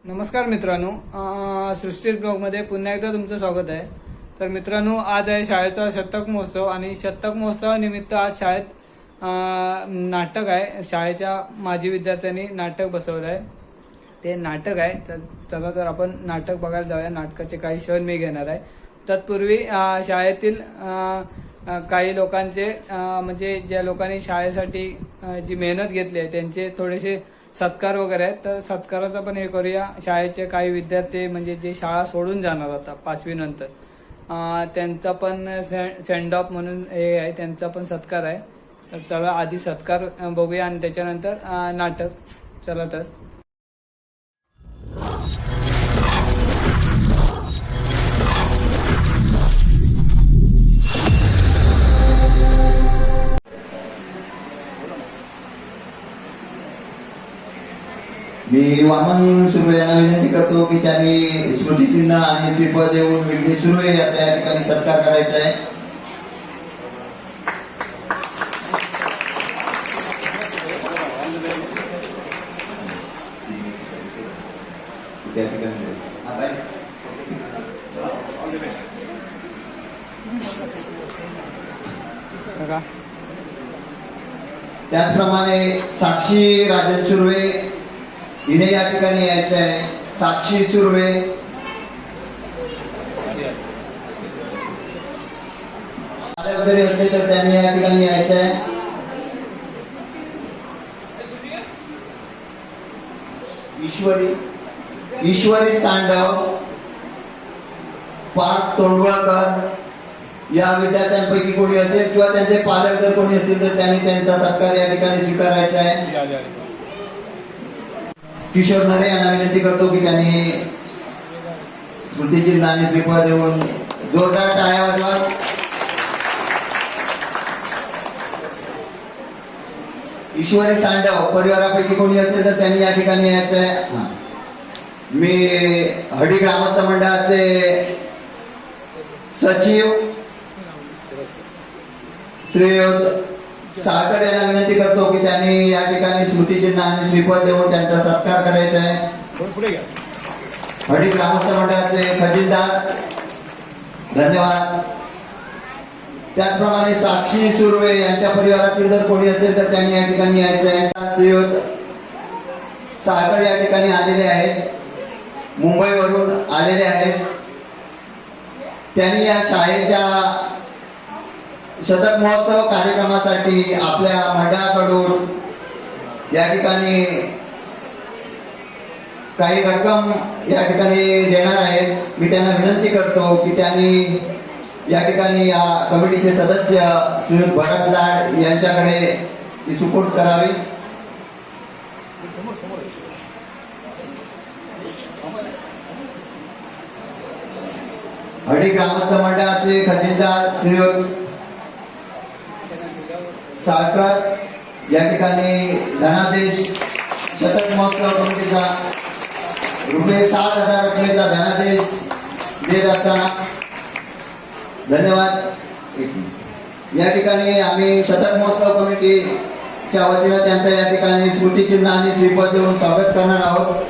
नमस्कार मित्रांनो, सृष्टी ब्लॉगमध्ये पुन्हा एकदा तुमचं स्वागत आहे. तर मित्रांनो, आज आहे शाळेचा शतक महोत्सव आणि शतक महोत्सवानिमित्त आज शाळेत नाटक आहे. शाळेच्या माजी विद्यार्थ्यांनी नाटक बसवलं आहे. ते नाटक आहे. तर चला तर आपण नाटक बघायला जाऊया. नाटकाचे काही क्षण मी घेणार आहे. तत्पूर्वी शाळेतील काही लोकांचे म्हणजे ज्या लोकांनी शाळेसाठी जी मेहनत घेतली आहे त्यांचे थोडेसे सत्कार वगैरे आहेत. तर सत्काराचा पण हे करूया. शाळेचे काही विद्यार्थी म्हणजे जे शाळा सोडून जाणार आता 5वी नंतर त्यांचा पण सेंड ऑफ म्हणून हे आहे, त्यांचा पण सत्कार आहे. तर चला आधी सत्कार बघूया आणि त्याच्यानंतर नाटक. चला तर मी वामन सुर्वे यांना विनंती करतो की त्यांनी स्मृतिचिन्ह आणि श्रीफळ देऊन विघ्नेश सुर्वे या त्या ठिकाणी सत्कार करायचा आहे. त्या ठिकाणी त्याचप्रमाणे साक्षी राजन सुर्वे हिने या ठिकाणी यायचं आहे. साक्षी सुर्वे, जरी असले तर त्यांनी या ठिकाणी यायचं आहे. ईश्वरी सांडव, पार्थ तोंडवळकर या विद्यार्थ्यांपैकी कोणी असेल किंवा त्यांचे पालक जर कोणी असतील तर त्यांनी त्यांचा सत्कार या ठिकाणी स्वीकारायचा आहे. किशोर नरे यांना विनंती करतो की त्यांनी स्मृतिचिन्ह आणि श्रीफळ देऊन जोरदार टाळ्या वाजवा. ईश्वरी सांडव परिवारापैकी कोणी असेल तर त्यांनी या ठिकाणी यायचं आहे. मी हडी ग्रामस्थ मंडळाचे सचिव श्रेयोत साळकर यांना विनंती करतो की त्यांनी या ठिकाणी स्मृतिचिन्ह आणि श्रीफळ देऊन त्यांचा सत्कार करायचा आहे. हडी ग्रामस्थ मंडळाचे खजिनदार, धन्यवाद. त्याचप्रमाणे साक्षी सुर्वे यांच्या परिवारातील जर कोणी असेल तर त्यांनी या ठिकाणी यायचं आहे. श्रेयोत साळकर या ठिकाणी आलेले आहेत, मुंबईवरून आलेले आहेत. त्यांनी या शाळेच्या शतक महोत्सव कार्यक्रमासाठी आपल्या मंडळाकडून या ठिकाणी काही रक्कम या ठिकाणी देणार आहेत. मी त्यांना विनंती करतो की त्यांनी या ठिकाणी या कमिटीचे सदस्य श्री भरत लाड यांच्याकडे ती सुपूर्द करावी. हडी ग्रामस्थ मंडळाचे खजिनदार श्री साळकर या ठिकाणी धनादेश शतक महोत्सव कमिटीचा ₹7,000 रकमेचा धनादेश देत असताना धन्यवाद. या ठिकाणी आम्ही शतक महोत्सव कमिटीच्या वतीनं त्यांचं या ठिकाणी स्मृतिचिन्ह आणि श्रीफळ देऊन स्वागत करणार आहोत.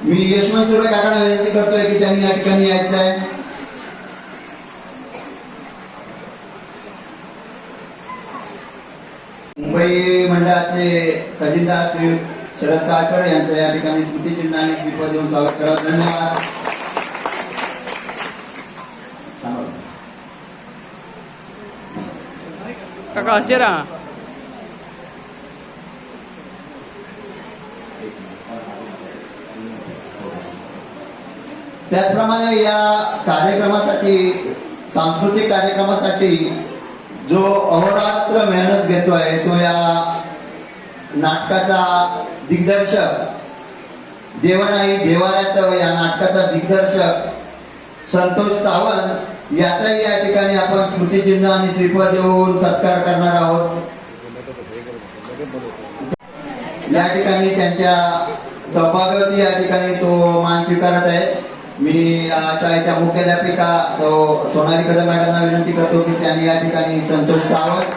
मी यशवंत सुर्वे काकांना विनंती करतोय की त्यांनी या ठिकाणी यायचं आहे. मुंबई मंडळाचे खजिनदार श्री शरद साळकर यांचं या ठिकाणी स्मृतिचिन्ह आणि श्रीफळ देऊन स्वागत करा. धन्यवाद. काका असे राहा. त्याचप्रमाणे या कार्यक्रमासाठी, सांस्कृतिक कार्यक्रमासाठी जो अहोरात्र मेहनत घेतोय तो या नाटकाचा दिग्दर्शक, देवनाई देवाऱ्यात या नाटकाचा दिग्दर्शक संतोष सावंत याचाही या ठिकाणी आपण स्मृतिचिन्ह आणि श्रीफळ देऊन सत्कार करणार आहोत. या ठिकाणी त्यांच्या सौभाग्यवती या ठिकाणी तो मान स्वीकारत आहे. मी शाळेच्या मुख्याध्यापिका सोनाली कदम मॅडमना विनंती करतो की त्यांनी या ठिकाणी संतोष सावंत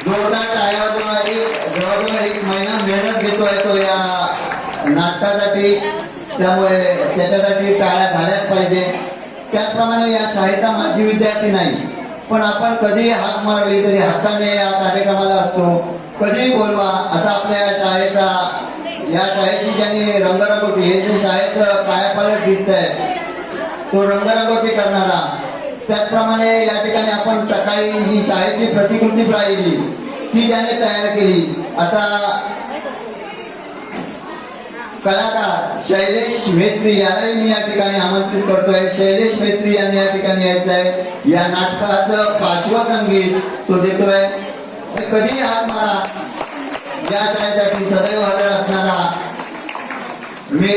जोरदार टाळ्या वाजवा. जवळजवळ 1 महिना मेहनत घेतोय तो या नाटकासाठी त्यामुळे त्याच्यासाठी टाळ्या झाल्याच पाहिजे. त्याचप्रमाणे या शाळेचा माजी विद्यार्थी नाही, पण आपण कधी हाक मारली तरी हक्काने या कार्यक्रमाला असतो. कधीही बोलवा असा आपल्या या शाळेची ज्यांनी रंगरंगोटी, हे जे शाळेचं कायापालट दिसत आहे तो रंगरंगोटी करणारा, त्याचप्रमाणे या ठिकाणी आपण सकाळी जी शाळेची प्रतिकृती राहिली ती ज्याने तयार केली. आता कलाकार शैलेश मेत्री यालाही मी या ठिकाणी आमंत्रित करतोय. शैलेश मेत्री यांनी या ठिकाणी यायचं आहे. या नाटकाचं पार्श्वसंगीत तो देतोय. कधीही हात मारा, या शाळेसाठी सदैव हजर असणारा मी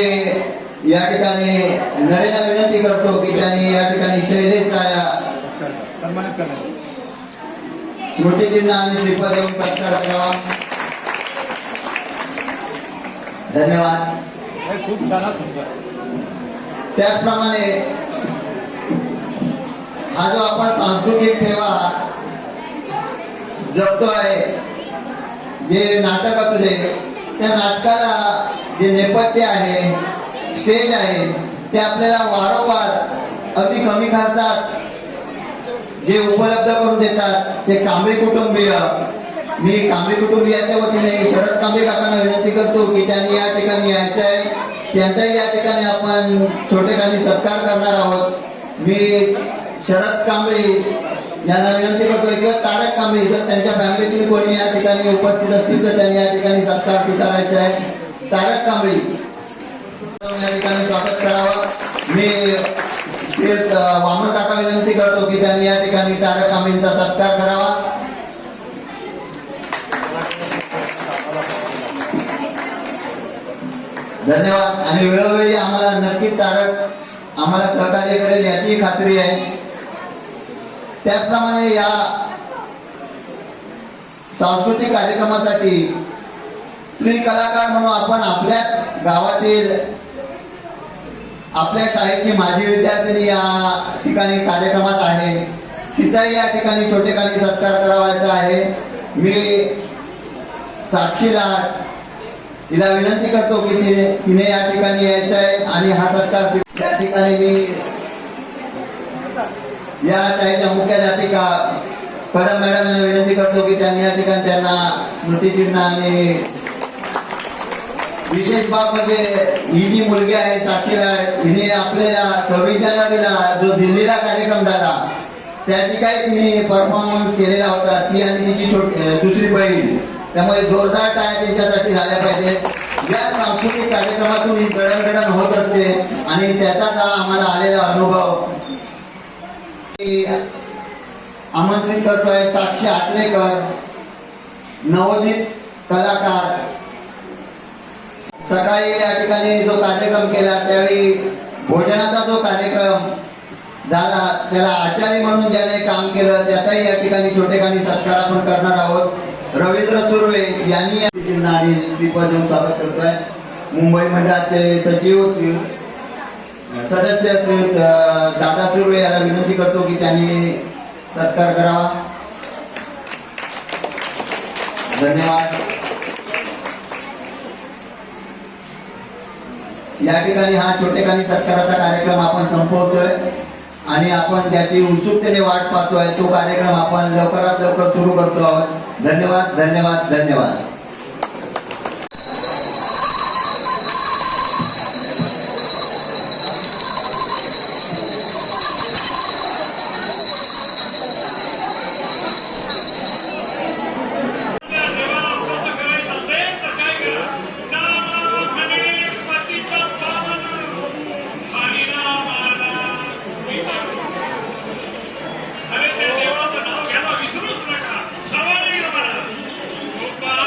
या ठिकाणी नरेला विनंती करतो की त्यांनी या ठिकाणी शैलेशचा सन्मानित करा. स्मृतिचिन्ह आणि श्रीपद देऊन सत्कार करावा. धन्यवाद. खूप छान सुंदर. त्याचप्रमाणे हा जो आपण सांस्कृतिक सेवा जपतोय, जे नाटक असू दे, त्या नाटकाला जे नेपथ्य आहे, स्टेज आहे, ते आपल्याला वारंवार अगदी कमी खर्चात जे उपलब्ध करून देतात ते कांबळे कुटुंबीय. मी कांबळे कुटुंबियाच्या वतीने शरद कांबळे काकांना विनंती करतो की त्यांनी या ठिकाणी यायचं आहे. त्यांचाही या ठिकाणी आपण छोटेखानी सत्कार करणार आहोत. मी शरद कांबळे यांना विनंती करतोय किंवा तारक कांबळे जर त्यांच्या फॅमिलीतील कोणी या ठिकाणी उपस्थित असतील तर त्यांनी या ठिकाणी सत्कार स्वीकारायचा आहे. तारक कांबळे या ठिकाणी स्वागत करावं. मी वामन काका विनंती करतो की त्यांनी या ठिकाणी तारक कांबळेंचा सत्कार करावा. धन्यवाद. आणि वेळोवेळी आम्हाला नक्कीच तारक आम्हाला सहकार्य करेल याची खात्री आहे. त्याचप्रमाणे या सांस्कृतिक कार्यक्रमासाठी स्त्री कलाकार म्हणून आपण आपल्याच गावातील आपल्या शाळेची माजी विद्यार्थिनी या ठिकाणी कार्यक्रमात आहे. तिचाही या ठिकाणी छोटेखानी सत्कार करावायचा आहे. मी साक्षी लाड तिला विनंती करतो की तिने या ठिकाणी यायचं आहे आणि हा सत्कार या ठिकाणी मी या शाळेच्या मुख्याध्यापिका कदम मॅडम यांना विनंती करतो की त्यांनी या ठिकाणी त्यांना स्मृतिचिन्ह आणि विशेष बाब म्हणजे ही जी मुलगी आहे साक्षी लाड, हिने आपल्याला 26 जानेवारीला जो दिल्लीला कार्यक्रम झाला त्या ठिकाणी तिने परफॉर्मन्स केलेला होता, ती आणि तिची दुसरी बहीण. त्यामुळे जोरदार टाळ्या त्यांच्यासाठी झाल्या पाहिजेत. या सांस्कृतिक कार्यक्रमातून ही जडणघडण होत असते आणि त्याचाच आम्हाला आलेला अनुभव. आमंत्रित करतोय साक्षी आत्रेकर, नवोदित कलाकार. सकाळी या ठिकाणी जो कार्यक्रम केला त्यावेळी भोजनाचा जो कार्यक्रम झाला त्याला आचार्य म्हणून ज्याने काम केलं त्याचाही या ठिकाणी छोटेखानी सत्कार आपण करणार आहोत. रवींद्र सुर्वे यांनी आणि श्रीपद देऊन स्वागत करतोय. मुंबई मंडळाचे सचिव सदस्य दादा सुर्वे याला विनंती करतो की त्यांनी सत्कार करावा. धन्यवाद. या ठिकाणी हा छोटेखानी सत्काराचा कार्यक्रम आपण संपवतोय आणि आपण ज्याची उत्सुकतेने वाट पाहतोय तो कार्यक्रम आपण लवकरात लवकर सुरू करतो आहोत. धन्यवाद, धन्यवाद, धन्यवाद. अरे त्या देवाचं नाव घ्यायला विसरूच नका. सर्वांनी म्हणा गोपाल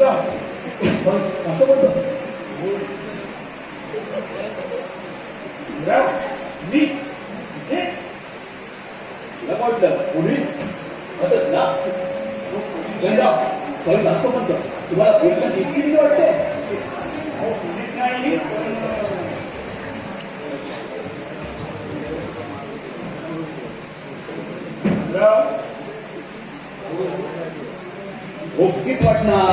असं बोलतो मी तुला वाटलं पोलीस असंच ना सॉरी असं म्हणतो तुम्हाला पोलिसांची इतकी भीती वाटते पोलीस नाही हो भीतीच वाटणार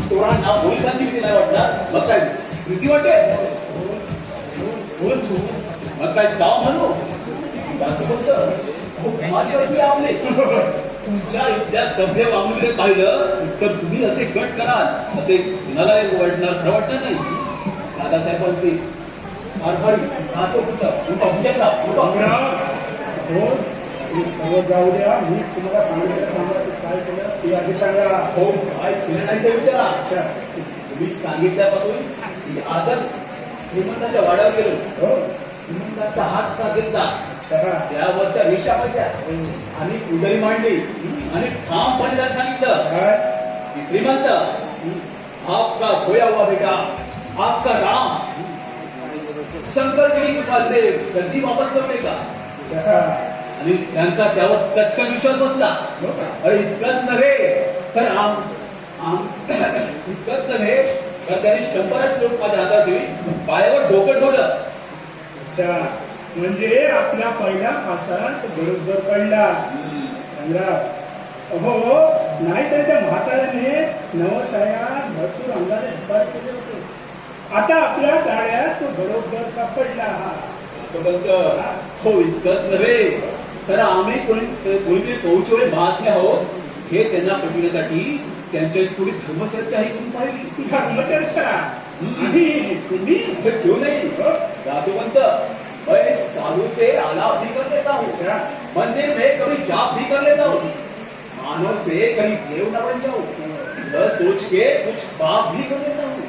चोरांना पोलिसांची भीती नाही वाटणार मग काय भीती वाटते मग काय जाव म्हणू असं बोलतं तुमच्या इथल्या सभ्य वागणुकीकडे पाहिलं तर तुम्ही असे गट कराल असे कुणाला वाटणार खरं वाटणार नाही दादासाहेबांचे जाऊ द्या मी तुम्हाला काय केलं ते आधी सांगा हो काय केलं नाही ते विचारा तुम्ही सांगितल्यापासून आजच श्रीमंताच्या वाड्यावर गेलो श्रीमंताचा हात का घेतला त्यावरच्या रेषा पाहिल्या आणि उदरी मांडली आणि ठामपणे त्यात सांगितलं की श्रीमंत आपका खोया हुआ बेटा आपका राम शंकर जी की कृपा से जल्दी वापस करते का आणि त्यांचा त्यावर चटकन विश्वास बसला अरे इतकंच नव्हे तर इतकंच नव्हे तर त्यांनी 100 लोक माझ्या हातात दिली पायावर डोकं ठेवलं म्हणजे आपल्या पहिल्या फासात बरोबर पडला हो नाही तर त्या म्हाताऱ्याने नवसाया भरपूर अंगाने उपाय केले होते आता आपल्या गाड्यात तो बरोबर सापडला हो इतकंच नव्हे तर आम्ही कोणीतरी कौशल्य भासले आहोत हे त्यांना पटविण्यासाठी त्यांच्याशी थोडी धर्मचर्चाही करून पाहिली धर्मचर्चा आणि तुम्ही घेऊ नये दादोवंत साधु से आलाप भी कर लेता हूँ मंदिर में कभी जाप भी कर लेता हूँ मानव से कहीं देव न बन जाऊं यह सोच के कुछ पाप भी कर लेता हूँ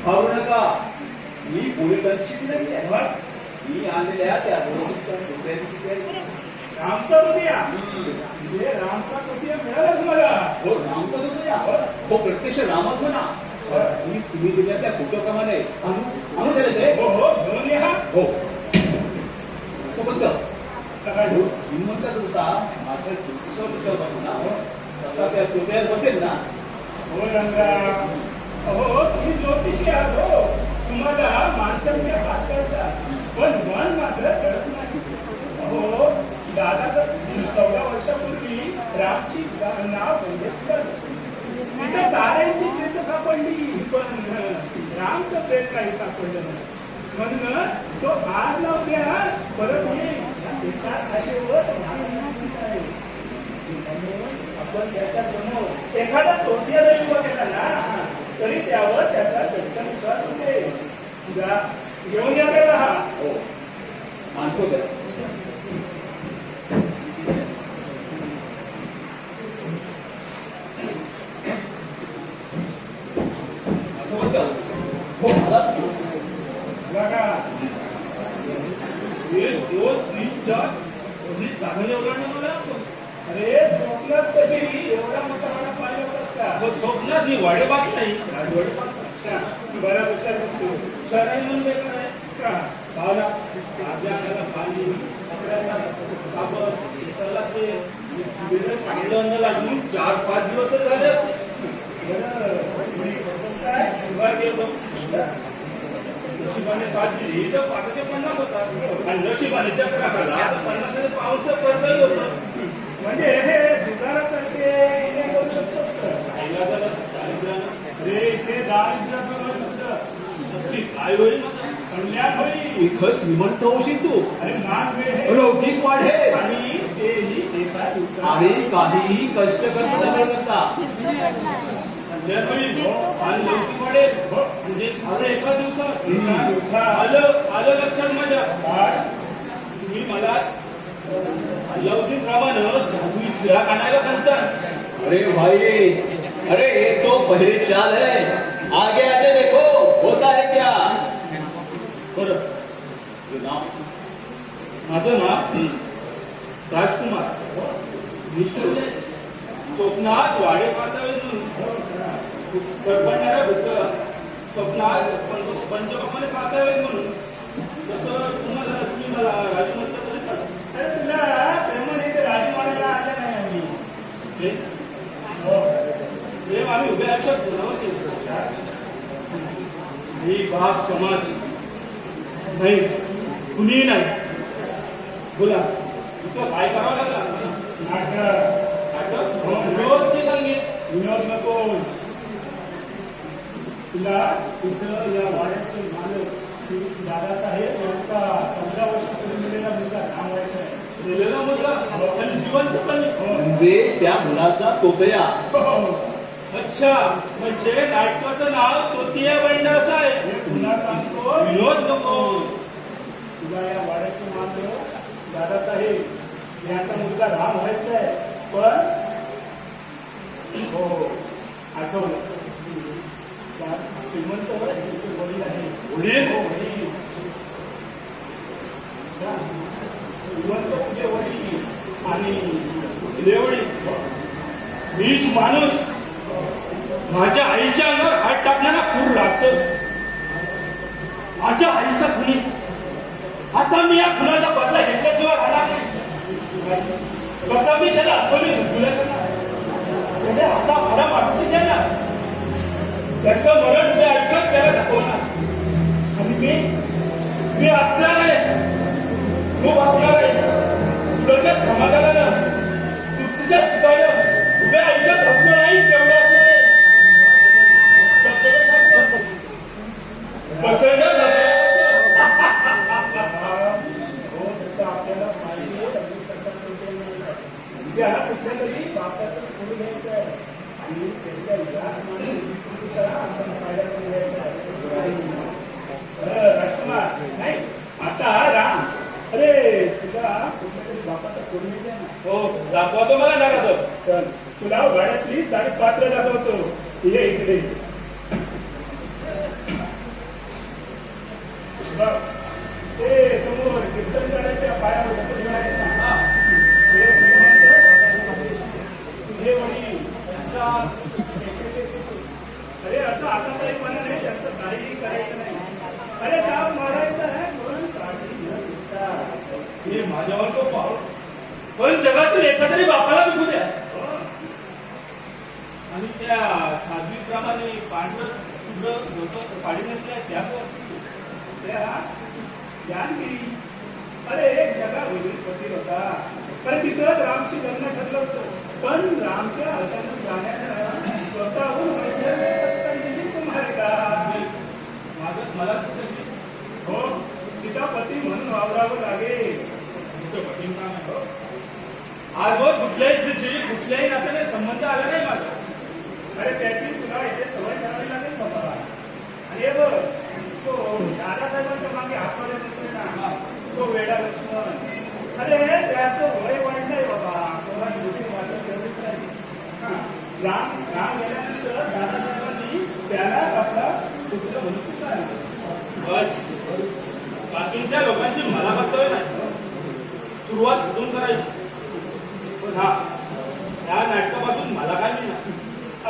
घाबरू नका मी पोलिसांची नाही आहे मी आणलेल्या त्या रामचा रुपया रामचा रुपया मिळाला तुम्हाला हो रामचा रुपया हो प्रत्यक्ष रामच म्हणा तुम्ही दिल्या त्या फोटोप्रमाणे आणू झाले ते हो हो घेऊन या हो सोबत हिंमत तुमचा माझ्या पासून ना तसा त्या तोट्यात बसेल ना हो रंगा हो तुम्ही ज्योतिषी आहात हो तुम्हाला माणसांच्या हात करतात पण मन मात्र कळत नाही हो दादाचं 14 वर्षापूर्वी रामची नाव तिथं ताऱ्यांची प्रेत सापडली पण रामचं प्रेत काही सापडलं नाही म्हणून तो आज नव्हत्या परत येईल आपण त्याच्या समोर एखादा तोट्या जरी उभा केला ना तरी त्यावर त्याचा चटकन विश्वास होते घेऊन या त्याला हा हो आणतो त्या अरे स्वप्नात कधी एवढा मोठा वाडा पाहिजे होता स्वप्नात मी वाडेबाग नाही बऱ्या हुशार असतो सराई म्हणून वेगळं आहे का भावना आपल्या अंगाला पाणी कपड्यांना कापड केसाला ते चांगलं अन्न लागून 4-5 दिवस तर झाले काय गेलो नशिबाने 7 दिली तर 550 होता आणि नशिबाने चक्र आला तर 50 पाऊस पडलंही होतं म्हणजे हे दुधारासारखे करू शकतो रे इथे काय होईल कल्याण होईल इथं श्रीमंत होशील तू अरे मान लौकिक वाढेल आणि तेही एका दिवसात आणि काहीही कष्ट करता नसता आणि लौकिक वाढेल म्हणजे असं एका दिवसात आलं लक्षात माझ्या तुम्ही मला लौकिक रामानं जादुई चिरा काढायला सांगता अरे भाई अरे ये तो पहले चाल है आगे आगे देखो होता है क्या बरं माझं नाव राजकुमार स्वप्नात वाडेपात ही बाप समाज नाही, कुणीही नाही. बोला तुझं काय करावं लागलं? नाटक विनोद की संगीत? विनोद नको. तुला तुझं या वाड्याचं मालक दादासाहेब यांचा 15 वर्षापूर्वी दिलेला मुलगा थांबवायचा आहे. दिलेला मुलगा जिवंतपणे म्हणजे त्या मुलाचा तोतया. अच्छा, म्हणजे नाटकाचं नाव तोतिया बंडास आहे. पुन्हा सांगतो विनोद नको. तुला या वाड्याचं मालक दादासाहेब यांचा मुलगा राम व्हायचा आहे. पण हो आठवलं श्रीमंत वडील आहे. वडील श्रीमंत तुझे वडील आणि वडील मीच माणूस माझ्या आईच्या अंगावर हात टाकण्याला खूप राक्षस. माझ्या आईचा खुनी. आता मी या खुनाचा बदला घेतल्याशिवाय राहणार नाही. बघा मी त्याला असं मी खुला करणार. त्याने आता खरा माणूस द्या. त्याचं मरण मी आयुष्यात त्याला दाखवणार. आणि मी असणार आहे. खूप असणार आहे. सुरक्षित समाजाला तुझ्या सुखानं उभ्या आयुष्यात असणार नाही. तेवढं असणार आहे. आपल्याला पाहिजे कुठल्या तरी बापाचं सोडून घ्यायचं आहे आणि त्याच्या राजकुमार नाही आता राम. अरे तुला कुठल्या तरी बापाचा सोडून घ्यायचा ना. हो दाखवतो मला दाखवतो. चल तुला वाड्यातली 5:30 दाखवतो. ये इकडे. ते समोर कीर्तन करायच्या पायावर तुझे वडील. अरे असं आता काही पण नाही. त्याचं काहीही करायचं नाही. अरे साप मारायचं आहे म्हणून काळजी न घेता हे माझ्यावर तो पाहू. पण जगातील एका तरी बापाला विकू द्या. आणि त्या साध्वीप्रमाणे पांढरं पाडी नसल्या त्या जानगिरी. अरे एक जगा वेगळी पती होता. पण तिथं रामशी लग्न ठरलं होतं. पण रामच्या हाताने जाण्याचा स्वतःहून मला हो तिचा पती म्हणून वावरावं लागेल. आजवर कुठल्याही दिवशी कुठल्याही नात्याने संबंध आला नाही माझा. अरे त्याची तुला इथे सवय करावी लागेल बाबा. आणि हे बघ तो दादासाहेबांच्या मागे हातमध्ये दिसतोय ना तो वेडा लक्ष्मण. अरे त्याचं वय वाढलंय बाबा. थोडा मोठी वाटत एवढीच नाही. राम गेल्यानंतर दादासाहेबांनी त्याला आपला पुत्र म्हणून बस बाकीच्या लोकांची मला बसवे नाही. सुरुवात कुठून करायची. पण हा त्या नाटकापासून मला काय मिळणार.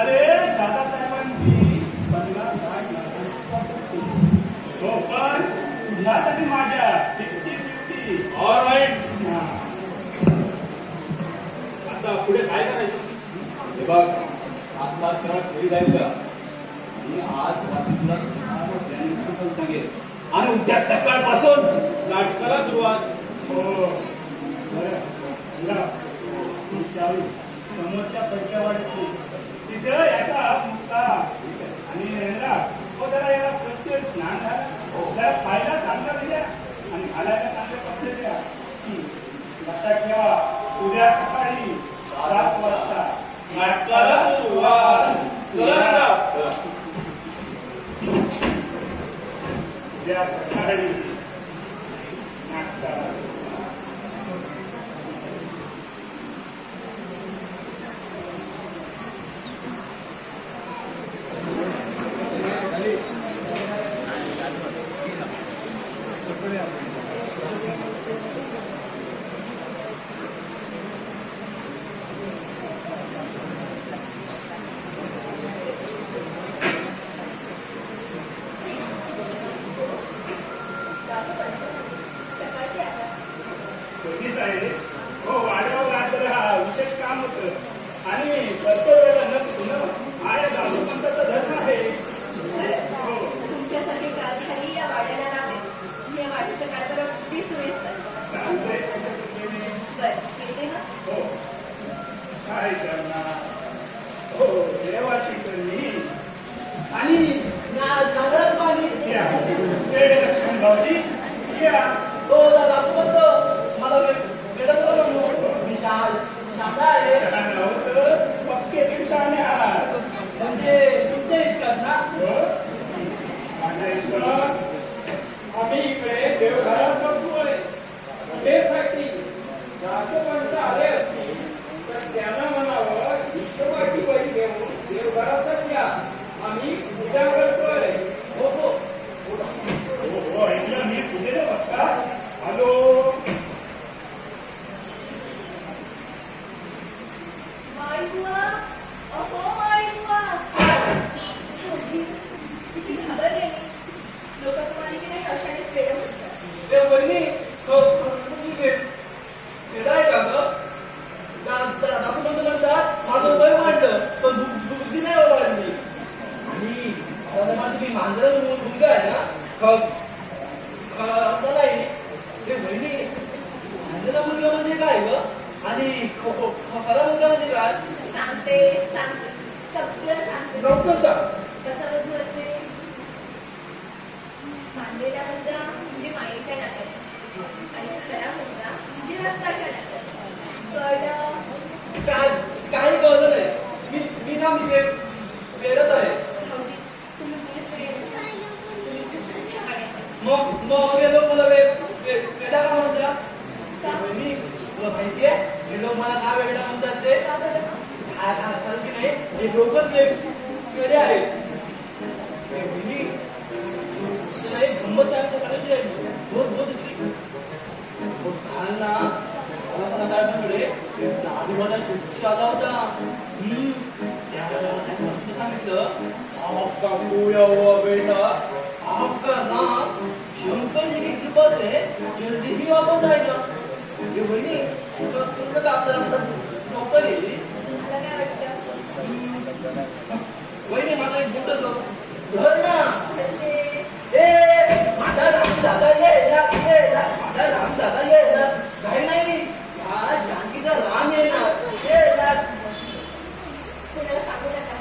अरे दादासाहेबांची 50-60 लाखांची हो पण तुझ्यासाठी माझ्या 50-50 ऑलराईट. आता पुढे काय करायचं. हे बघ आता सरळ घरी जायचं आणि आज रात्री तुला सांगेल आणि उद्या सकाळपासून नाटकाला सुरुवात. हो समोरच्या पैशावाडीची तिथे याचा मुक्ता आणि जरा याला प्रत्येक स्नान झालं. जरा खायला चांगला दिल्या आणि घालायला चांगले कपडे द्या. लक्षात ठेवा उद्या सकाळी 7 वाजता नाटकाला सुरुवात. उद्या सकाळी नाटकाला हो वाड्यावर आज जरा विशेष काम होतं आणि कर्तव्याला न चुकणं हा या दादू पंथाचा धर्म आहे. तुमच्यासाठी घ्या. तो दादा तू म्हणतो मला वेडा तुला म्हणू मी शांता आहे शहाणा नव्हतं, पक्के ते शहाणे आहात. म्हणजे तुमच्या इतकाच ना माझ्या इथं आम्ही इकडे देवघरात बसलोय. त्यासाठी जास्त माणसं आले असतील तर त्यांना म्हणावं हिशोबाची वही घेऊन देवघरातच या, आम्ही पूजा करतोय. हो हो हो, ऐकलं मी पूजेला बसता हॅलो. माळीबुवा, अहो माळीबुवा. भाऊजी, किती घाबरले मी. लोक तुम्हाला की नाही अशानेच वेडं म्हणतात. ते वहिनी तुम्ही वेडा आहे का ग दादा म्हणतो म्हणतात माझं वय वाढलं पण बुद्धी नाही वाढली आणि दादा माझी मी मांजर मुलगा आहे ना नाही ते वहिनी मांजरा मुलगा म्हणजे काय ग आणि खरा मुलगा म्हणजे काय सांगते सगळं सांगते. लवकर सांग कसा बघू असते मांडलेला मुलगा म्हणजे मायेच्या नात्याचा आणि खरा मुलगा म्हणजे रक्ताच्या नात्याचा. कळलं? काही कळलं नाही मी ना मी वेडत आहे भाऊजी, तुम्ही मुलीच वेडे आहे. तुम्ही खूप शहाणे आहात. मग हे लोक मला वेडा का म्हणतात वहिनी तुला माहितीये हे लोक मला का वेडा म्हणतात ते का बरं? कारण की नाही हे लोकच वेडे आहेत वहिनी तुला एक गंमत करायची आहे बहुत काल ना आजूबाजूला आला होता सांगितलं आपका कोया हुआ बेटा आपका नाम शंकर जी की कृपा से जल्दी ही वापस आएगा ये वही तुमचं आपल्याला नोकर येईल मला काय वाटतं वहिनी मला एक बोलत धर ना म्हणजे ए माझा राम दादा ये माझा राम दादा ये काही नाही जानकीचा राम येणार कुणाला सांगू नका.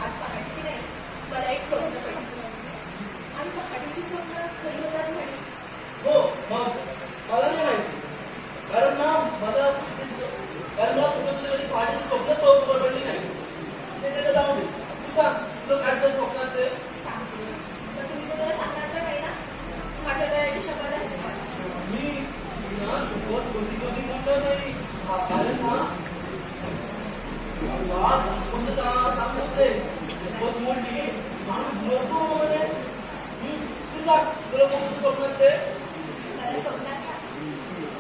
आज पहाटे की नाही मला एक स्वप्न पडलं आणि पहाटेची स्वप्न खरी होतात म्हणे. हो मग मला नाही माहिती कारण ना मला पहाटेची स्वप्न पडली नाही ते त्याला जाऊ दे तू सांग तुला काय तर स्वप्नाचे सांगते तर तुम्ही तर मला सांगणार तर नाही ना. माझ्या वेळेची शपथ आहे. मी ना शुभत कधी म्हणलं नाही कारण ना कोणतं सांगते शुभत म्हणली माणूस मरतो म्हणे तुला तुला कोणतं स्वप्नात ते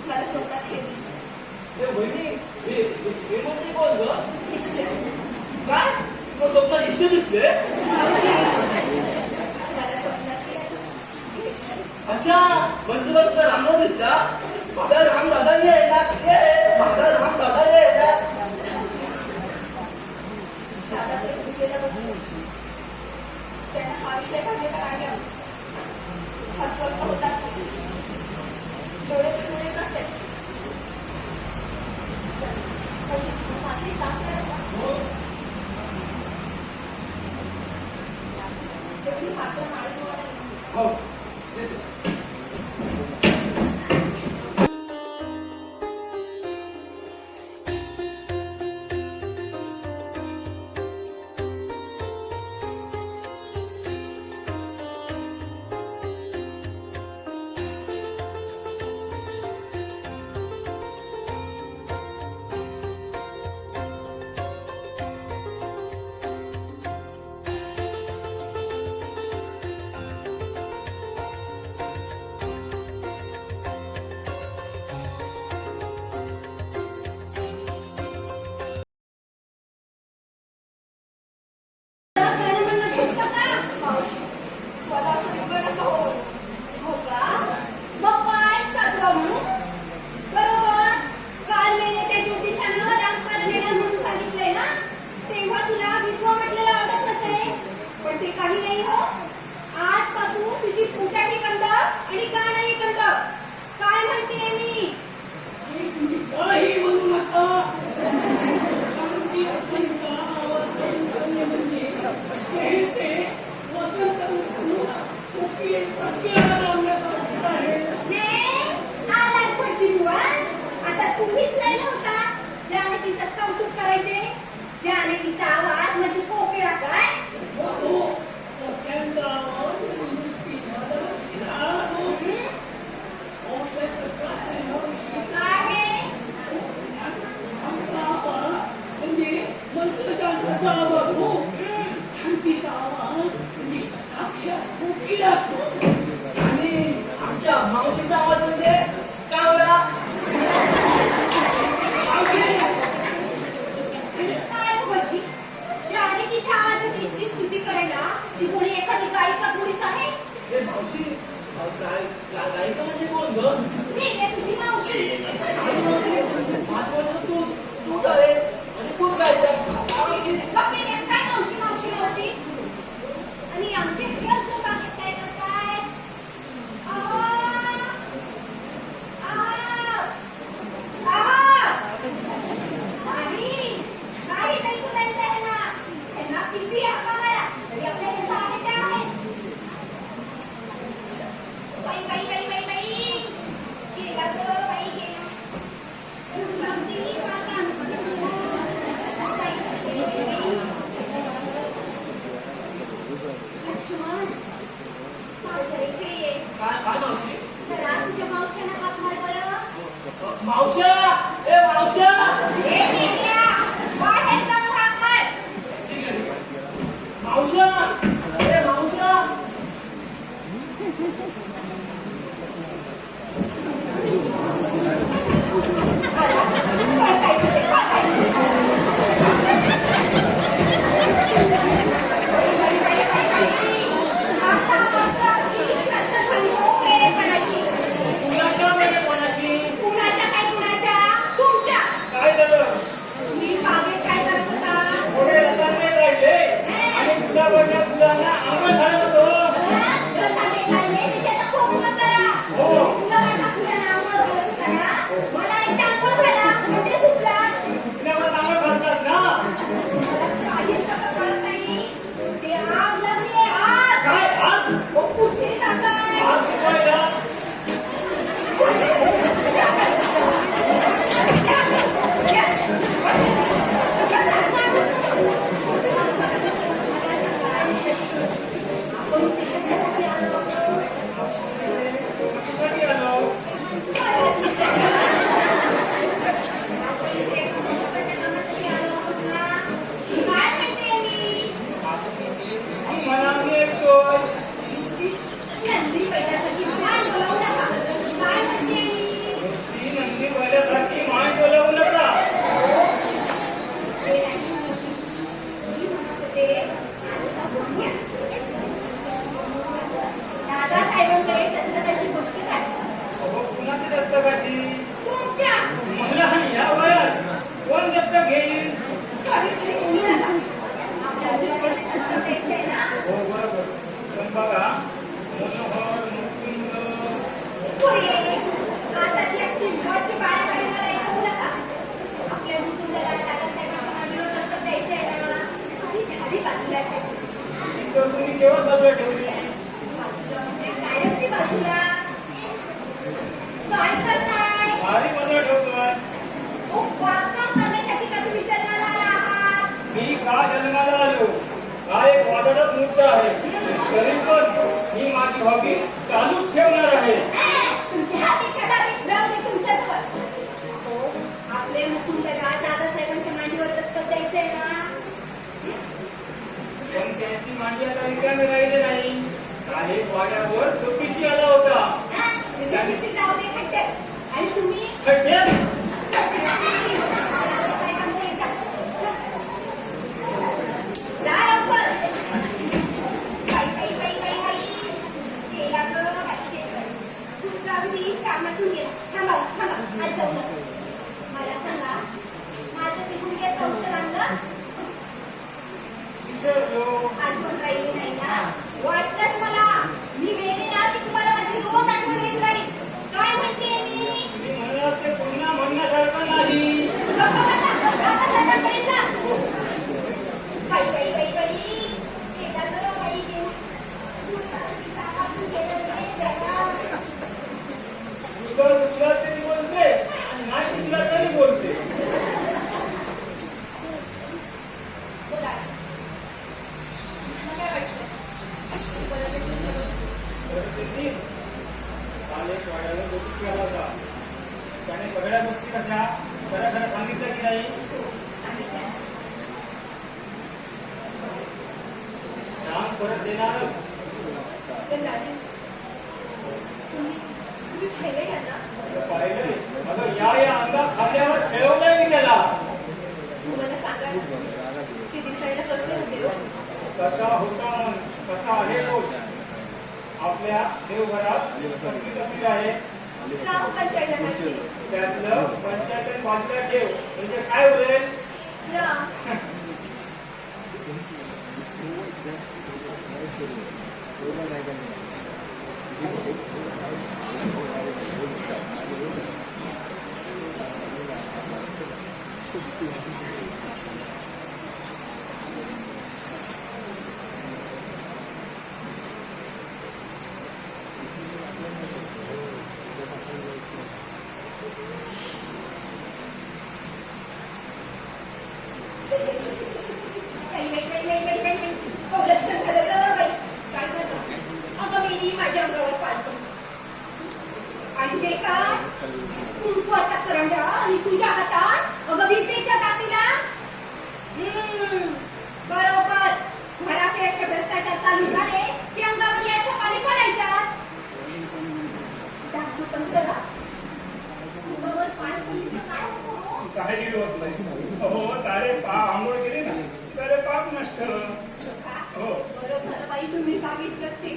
मला स्वप्नात हे दिसतं. हे वहिनी हे म्हणजे कोण ग ईश्वर. काय तुला स्वप्नात इष्ट दिसते मला स्वप्नात हे दिसतं. अच्छा म्हणजे तुला रामला दिसता माझा राम दादा ये माझा राम दादा ये दादासाहेब पूजेला बसले. त्यांना हा विषय काढले का नाही अस्वस्थ होतात. डोळे डोळे करतात. माझे काम करायला तेवढी मात्र माळी हो लायका म्हणजे कोण ग? मी आहे तुझी मावशी. तू आहे आणि कोण काय बापरे, काय मावशी मावशी मावशी? आणि आमचे हेच लोक आहेत काय करताय? नाही तरी बोलायचं आहे ना. त्यांना किती हाका मारा तरी आपल्या इथं आहे त्या आहेत. बाई बाई बाई बाई बाई गेला ग बाई गेला. लक्ष्मण माझ्या इकडे ये. काय मावशी? जरा तुझ्या मावशांना हाक मार बरं. मावश्या ए मावश्या ए मेल्या, वाटेत जाऊन हाक मार. मावश्या ए मावश्या कुणाच्या म्हणजे कोणाची कुणाच्या काय कुणाच्या? तुमच्या. काय झालं मी बागेत काय करत होता? पुढे रताळे काढले आणि गुलाबाच्या फुलांना अंगण झालं होतं रताळे काढले, तिच्यात कोकण करा. गुलाबाच्या फुलांना आंघोळ घालत होता ना? मला एक टांगोळ घाला, म्हणजे सुटला. पुण्यावर अंगण घालतात ना मला काहीच आता कळत नाही. ते आग लागली आहे, आग. काय आज ओ, कुठे जाताय? आज दुपारला कधी आलो काय म्हणते मी? मला येतोय नंदी पहिल्यासारखी काय बोलावू नका. काय म्हणते मी? ती नंदी पहिल्यासारखी मान डोलवू नका ते नाही म्हणते. मी म्हणते आता बोलूया. दादासाहेबांकडे दत्तकाची गोष्ट काढली. अहो कुणाची दत्तकाची तुमच्या. मला या वयात कोण दत्तक घेईल कधीतरी बोलू नका. आपल्या मुलाकडे दत्तक द्यायचंय ना. हो बरोबर पण बघा मनोहर मुकुंद पुढे आता त्या किंमतची बाळाकडे मला येऊ नका. आपल्या मुकुंदला दादासाहेबांच्या मांडीवर दत्तक द्यायचंय ना. आधी झाली बाजूला ठेव. तर तुम्ही केव्हा बाजूला ठेवली बाजूला म्हणजे कायमची बाजूला. काय करताय? भारी बाजूला ठेवतोय उपवास करण्यासाठी का तुम्ही जन्माला आला आहात? मी का जन्माला आलो हा एक वादळच मुद्दा आहे तरी पण मी माझी हॉबी चालूच ठेवणार आहे तुमची हाती कदाचित राहू दे तुमच्याजवळ. हो, आपले मुकुंदला दादासाहेबांच्या मांडीवर दत्तक द्यायचंय ना. पण त्यांची मांडी आता रिकामी राहिले नाही काही वाड्यावर चोपीशी आला होता तुम्ही जाऊ दे खड्डे. आणि तुम्ही खड्ड्यात दादासाहेबांच्या इथं. जा लवकर. बाई बाई बाई बाई बाई गेला ग बाई गेला. तुमचा अगदी कामातून गेला. थांबा थांबा, आज जाऊ नका. मला सांगा, माझं ते गुडघ्याचं औषध आणलं? विसरलो आठवण राहिली नाही ना. वाटलंच मला. मी वेळेने ना की तुम्हाला माझी रोज आठवण येत राहील. काय म्हणते मी? तुम्ही म्हणलात ते पुन्हा म्हणण्यासारखं नाही गप्प बसा. दादासाहेबांकडे जा. बाई बाई बाई बाई गेला ग बाई गेला. कामातून गेलं रे देवा. तुला तरी बोलते आणि नाही तुला तरी बोलते बोला. मला काय वाटलं? परत एकदा परिस्थिती काल एक वाड्याला गोष्टी आला होता त्याने सगळ्या गोष्टी कशा खऱ्या खऱ्या सांगितलं की नाही सांगितलं. नाम परत देणार तर राजू, तुम्ही पाहिलंय यांना? पाहिलंय अगं या अंगा खांद्यावर ठेवलंय मी त्याला तुम्हाला सांगा ते दिसायला कसे होते हो? कसा होता मन कसा आहे तो आपल्या देवघरात कसली कसली आहे ग्रामपंचायतीची त्यातलं पंचायत बाजूला ठेव म्हणजे काय होईल ग्राम लक्षण झालं ग बाई काय झालं अगं मी माझ्या अंगावर पाळतो आणि ते काय कुंकवाचा करंडा आणि तुझ्या हातात अगं भीतीच्या तातीला बरोबर घरात असे भ्रष्टाचार चालू झाले की अंगावर याच्या पाणी पडायच्या अंगावर पाणी पडली तर काय होतं काही होत नाही हो सारे पाप आंघोळ केली ना सारे पाप नष्ट हो बरं झालं बाई तुम्ही सांगितलं ते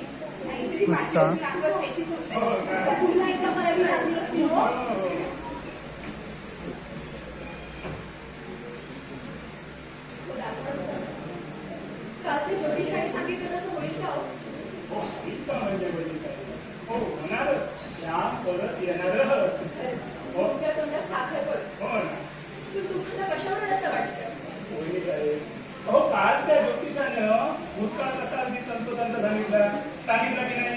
नाहीतरी माझी अशी रांगण व्हायची नसते. आता पुन्हा एकदा करावी लागली असती हो. काल ते ज्योतिषाने सांगितलं तसं होईल का हो? हो इतकं म्हणजे काय हो होणार श्याम परत येणार तुमच्या तोंडात साखर पड हो ना तुम्हाला कशावर असं वाटतं होईल काय हो काल त्या ज्योतिषानं भूतकाळ कसा अगदी तंतोतंत सांगितलं की नाही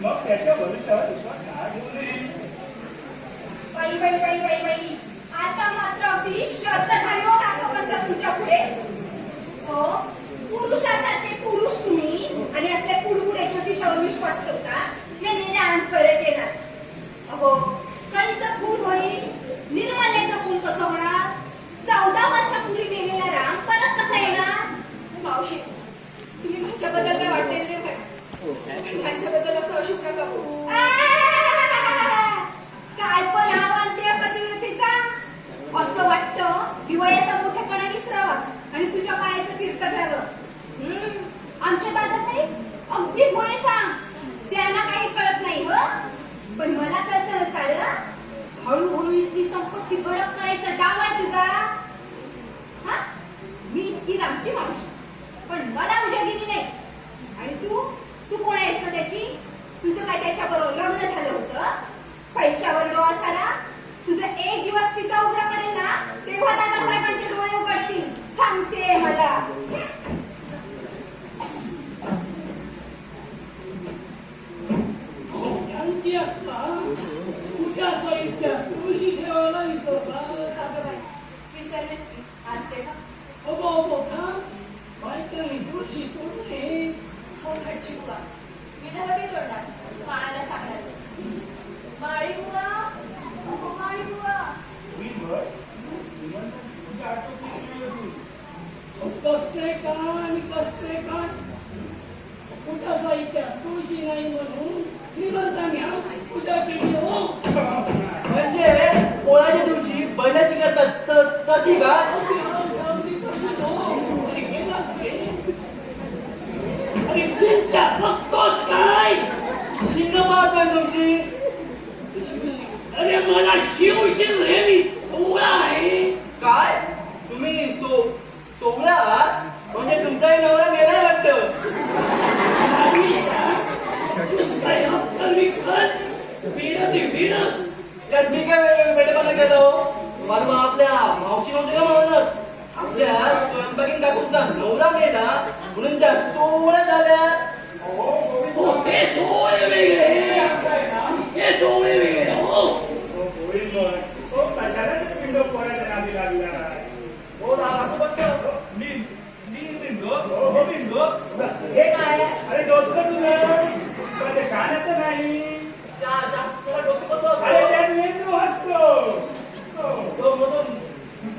मग त्याच्या भविष्यावर विश्वास का ठेवू नये बाई बाई बाई बाई बाई आता मात्र अगदी शर्त झाली हो नागोबांचा तुमच्या पुढे हो पुरुषासारखे पुरुष तुम्ही आणि असले पुढपुढे ज्योतिषावर विश्वास ठेवता हे निदान करत येणार अहो कणीचं फूल होईल निर्मल्याचं फूल कसं होणार 14 वर्षापूर्वी गेलेला राम परत कसा येणार मावशी तुम्ही माझ्याबद्दल काय वाटते नाही पण त्यांच्याबद्दल असं अशुभ नका बोलू. काय पण आवाज द्या पतिव्रतेचा असं वाटतं विवयाचा मोठेपणा विसरावा आणि तुझ्या पायाचं तीर्थ घ्यावं आमच्या दादासाहेब अगदी पुढे सांग त्यांना काही कळत नाही व पण मला कळतं ना सारं हळूहळू इतकी संपत्ती गडप करायचा डाव आहे तुझा हा मी इतकी रामची मावशी पण मला उजागिरी नाही आणि तू कोण आहेस ना त्याची तुझं काय त्याच्याबरोबर लग्न झालं होतं पैशावर डोळा सारा तुझं एक दिवस पिता उघडा पडेल ना तेव्हा दादासाहेबांचे डोळे उघडतील सांगते मला विसरलेच की आणते का हो घरची बुवा मी तर लगेच जोडणार माळाला सांगणार माळी बुवा अहो माळी बुवा कसले काय कसले काय कुठं साहित्य तुळशी नाही म्हणून श्रीमंतांनी पूजा केली हो म्हणजे पोळाच्या दिवशी बैलाची करतात तशी का अरे सिंचा बघतोच काय शिंग पाहतोय तुमची अरे मला शिवशील रे मी सोळा आहे काय तुम्ही सोवळा आहात म्हणजे तुमचाही नवरा मेलाय वाटतं त्यात मी काय वेडेपणा केलो मला आपल्या मावशी नव्हते का म्हणत आपल्या स्वयंपाकीन काकूचा नवरा मेला म्हणून त्या सोवळ्या झाल्या हे सोहळे वेगळे हे सोहळे वेगळे हो होईल मग तो कशाला पिंड पोराच्या नादी लागला हो असं बघतो मी बिंदो हो बिंदो हे काय अरे डोसकं तुझं पण ते शाळेचं नाही तुला डोकं बसव अरे त्या मेंदू असतो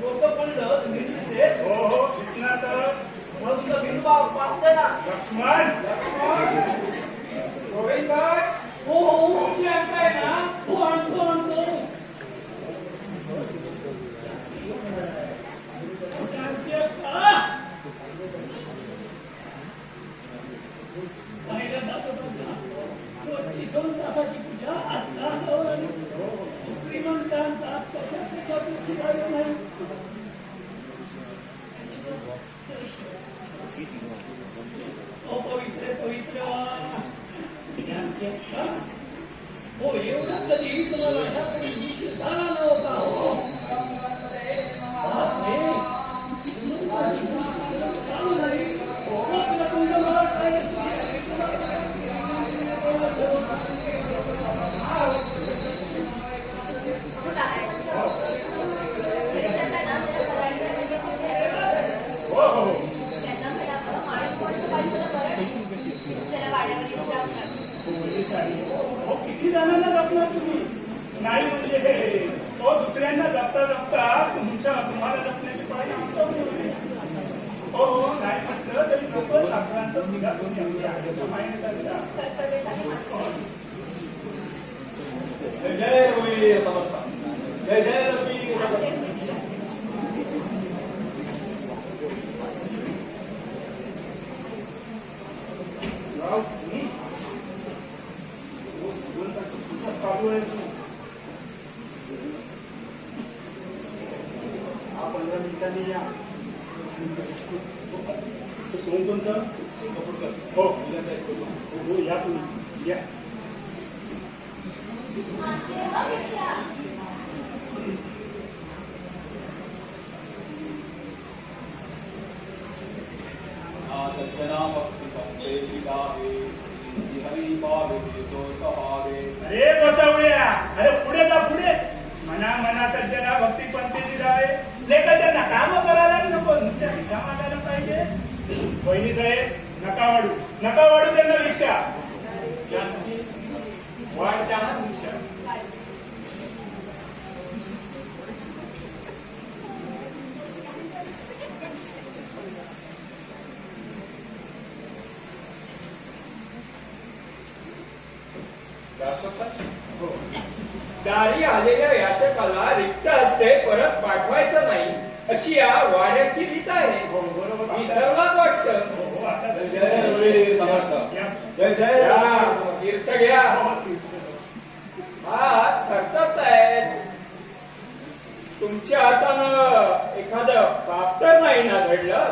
डोकं पडलं निर्दिसे हो हो दिसणार तर मग तुझा बिंदू पाहतोय ना लक्ष्मण होईल काय हो हो काय ना हो आणतो आणतो पहिल्यांदा 2 तासाची पूजा 8 तासावर आली. श्रीमंतांचा कशा कशात लक्ष लागत नाही. ओ पवित्र पवित्र हो एवढा कधी तुम्हाला ह्याकडे विषय झाला नव्हता हो. बापरे. चालू झाली. मात्र तुमचं मला काय हो हो हो. हो किती जणांना जपणार तुम्ही? नाही म्हणजे हे हो दुसऱ्यांना जपता जपता तुम्हाला जपण्याची पाळी आमच्यावर होती. हो हो नाही म्हटलं तरी लोक लाकडांचा सुद्धा तुम्ही आमची आजच्या माहिती करता. जय जय रघुवीर समर्थ. जय जय रघुवीर समर्थ. चालू आहे 15 मिनिटांनी या. सोन कोणतं? हो हो या तुम्ही या. अरे बसवड्या, अरे पुढे जा पुढे. मना मनात जना भक्ती पंथी राहे. लेखाच्या काम करायला नको, नुसत्या भिक्षा मागायला पाहिजे. बहिणी साहेब नका वाढू त्यांना रिक्षा वाढच्या रिक्षा. दारी आलेल्या याचकाला रिक्त असते परत पाठवायचं नाही अशी या वाड्याची रीत आहे. बरोबर ही सर्वात वाटतं. हो आता जय रघुवीर समर्थ. जय जय रघुवीर. तीर्थ घ्या. हा थरथरतायत. तुमच्या हातानं एखादं पाप तर नाही ना घडलं?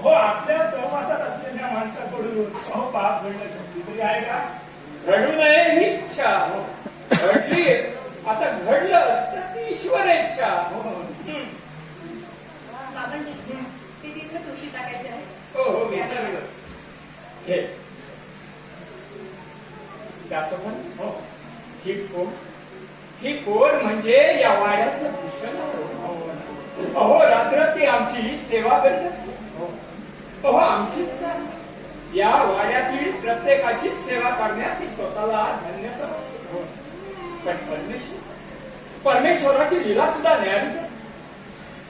हो आपल्या सहवासात असलेल्या माणसाकडून पाप घडणं शक्ती तरी आहे का? घडू नये ही इच्छा घडली. आता घडलं असतं ती ईश्वर इच्छा. बाबांनी ते तिथलं तुळशी टाकायचं आहे. हो हो विसरलं. हे दासोबा हो ही पोर म्हणजे या वाड्याचं भूषण. अहो रात्र ती आमची सेवा करीत असते. अहो आमचीच नाही, या वाड्यातील प्रत्येकाचीच सेवा करण्यात ती स्वतःला धन्य समजते. पण परमेश्वराची लीला सुद्धा न्यायाधीश आहे.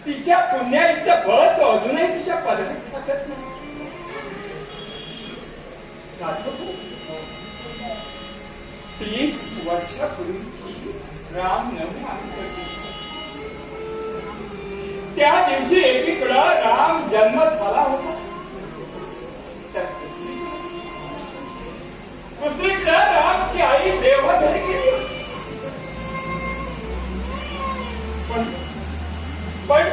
तिच्या पुण्याईचं बळ तो अजूनही तिच्या पदवीत टाकत नाही. 30 वर्षापूर्वीची रामनवमी आम्ही कशी त्या दिवशी एकीकडं राम जन्म झाला होता, तर दुसरीकडं रामची आई देवघरी गेली होती. पण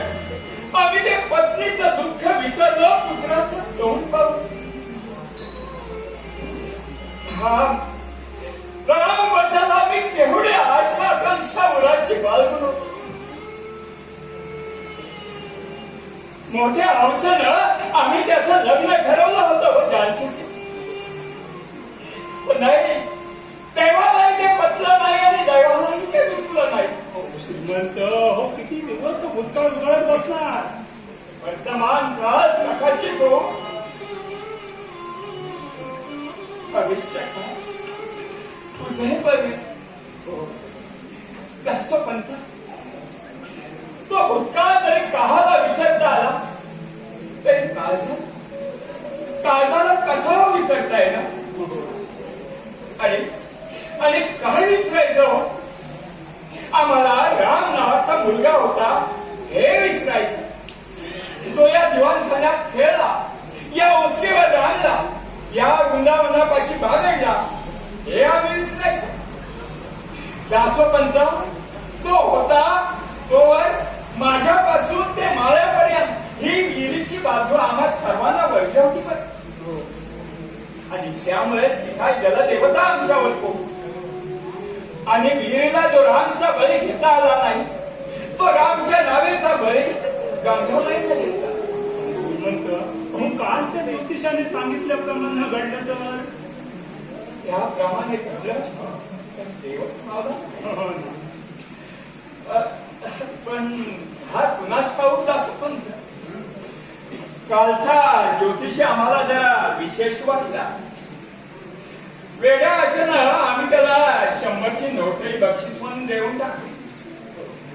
आम्ही ते पत्नीचं दुःख विसरलो पुत्राचं तोंड पाहून. राम बद्दल मी केवढ्या आशा आकांक्षा मुलाची बाळगून होतो. मोठ्या हौसेनं आम्ही त्याचं लग्न ठरवलं होतं जानकीशी. पण नाही, देवालाही ते पटलं नाही आणि दैवालाही ते दिसलं नाही. श्रीमंत हो किती दिवस तो भूतकाळ उघडत बसणार. वर्तमान काळ प्रकाशित हो, भविष्य तुझे बरे दासोपंत. तो भूतकाळ तरी काहाला विसरता आला तरी काळजाला कसा विसरता येणार. आणि काय विसरायचं? आम्हाला राम नावाचा मुलगा होता हे विसरायचं. तो या दिवाणखान्यात खेळला, या ओसरीवर राहिला, या वृंदावनापाशी बागडला. दासोपंत तो होता तोवर माझ्यापासून ते माळ्यापर्यंत ही विहिरीची बाजू आम्हा सर्वांना वर्ष होती बरं. आणि त्यामुळे सीता जलदेवता आमच्यावर कोप आणि विहिरीला जो रामचा बळी घेता आला नाही तो रामच्या नावेचा बळी गांधीबाईंना घेतला. मग कालच्या ज्योतिषाने सांगितल्याप्रमाणे घडलं तर त्याप्रमाणे घडलं तर देवच मावला. पण हा कुणास ठाऊक दासोपंत कालचा ज्योतिषी आम्हाला जरा विशेष वाटला. वेगळ्या अशानं आम्ही त्याला 100ची नोकरी बक्षीस म्हणून देऊन टाकली.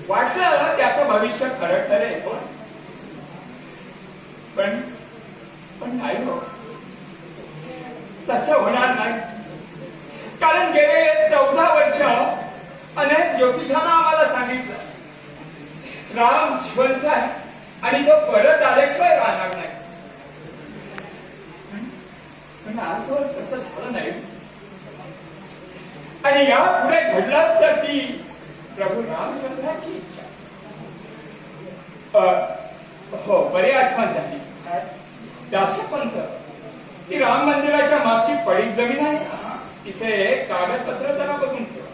वाटलं त्याचं भविष्य खरं ठरेल पण नाही हो, तसं होणार नाही. कारण गेले 14 वर्ष अनेक ज्योतिषांना आम्हाला सांगितलं राम जिवंत आहे आणि तो परत आल्याशिवाय राहणार नाही. पण आजवर तसं झालं नाही. आणि या पुढे घडलाच तर ती प्रभू रामचंद्राची इच्छा. हो, बरी आठवण झाली. दासोपंत ती राम मंदिराच्या मागची पडीक जमीन आहे, तिथे कागदपत्र जरा बघून ठेवा.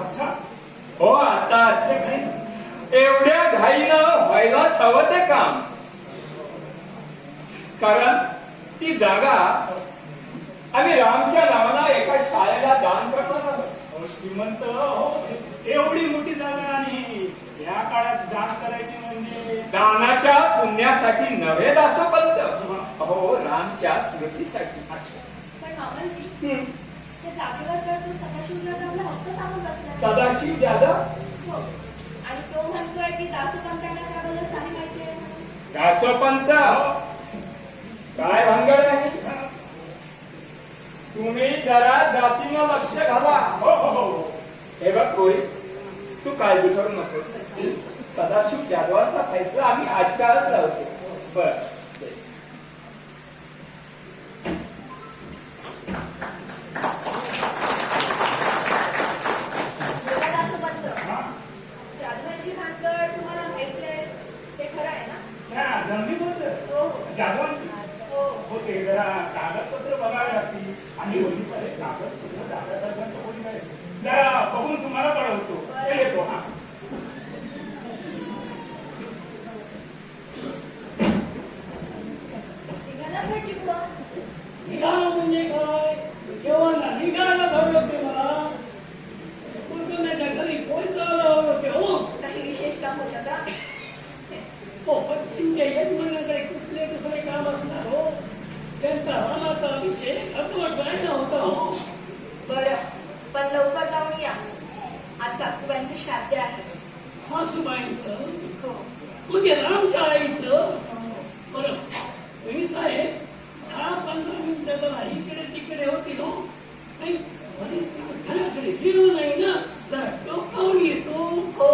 आता हो, आता एवढ्या घाईनं व्हायलाच हवं ते काम. कारण ती जागा आम्ही रामच्या नावानं एका शाळेला दान करणार आहोत. श्रीमंत एवढी मोठी जागा आणि या काळात दान करायची म्हणजे दानाच्या पुण्यासाठी नव्हे दासोपंत, हो रामच्या स्मृतीसाठी. पण मामाजी त्या जागेवर तर तो सदाशिव जाधवला हक्क सांगून बसला. सदाशिव जाधव हो, आणि तो म्हणतोय की दासोपंतांना त्याबद्दल सारी माहिती आहे म्हणून. दासोपंत काय भानगड आहे? तुम्ही जरा जातीनं लक्ष घाला. हो हो हो हे बघ कोळी, तू काळजी करू नको. सदाशिव जाधवाचा फैसला आम्ही आजच्या आज लावतो. बर दासोपंत, जाधवांची भानगड तुम्हाला माहिती आहे ते खरं आहे ना? त्या जमिनीबद्दल हो हो जाधवांची हो. होते जरा कागदपत्र बघावे लागतील आणि वही सारे कागदपत्र दादासाहेबांच्या कोणी नाही जरा बघून तुम्हाला कळवतो. येतो. हा निघाला भटजी बुवा. निघाला म्हणजे काय? केव्हा निघायला हवे होते मला. कुटुंबाच्या घरी पोहोचायला हवे होते. हो काही विशेष काम होतं का? हो, पण तुमच्या यजमानाकडे कुठले दुसरे काम असणार हो. त्यांचा रामाचा अभिषेक व्हायला होता हो. बरं, पण लवकर जाऊन या. आज सासूबाईंचं श्राद्ध आहे. सासूबाईंचं हो म्हणजे रामच्या आईचं. बरं, तुम्ही साहेब 10-15 मिनिटं जरा इकडे तिकडे होती हो. नाही घराकडे गेलो नाही ना, जरा टोकावून येतो. हो,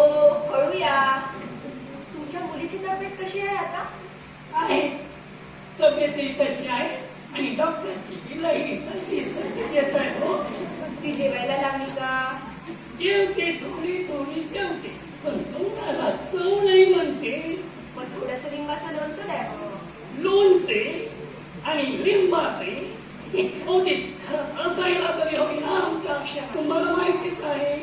हळू या. तुमच्या मुलीची तब्येत कशी आहे आता? आहे तब्येतही तशी आहे आणि डॉक्टरची बिलही तशी येत आहे हो. ती जेवायला लागली का? जेवते थोडी थोडी जेवते, पण तोंडाला चव नाही म्हणते. मग थोडस लिंबाचं लोणचं द्या. लोणचे आणि लिंबाचे होते खरं असायला तरी हवी ना. आमच्या तुम्हाला माहितीच आहे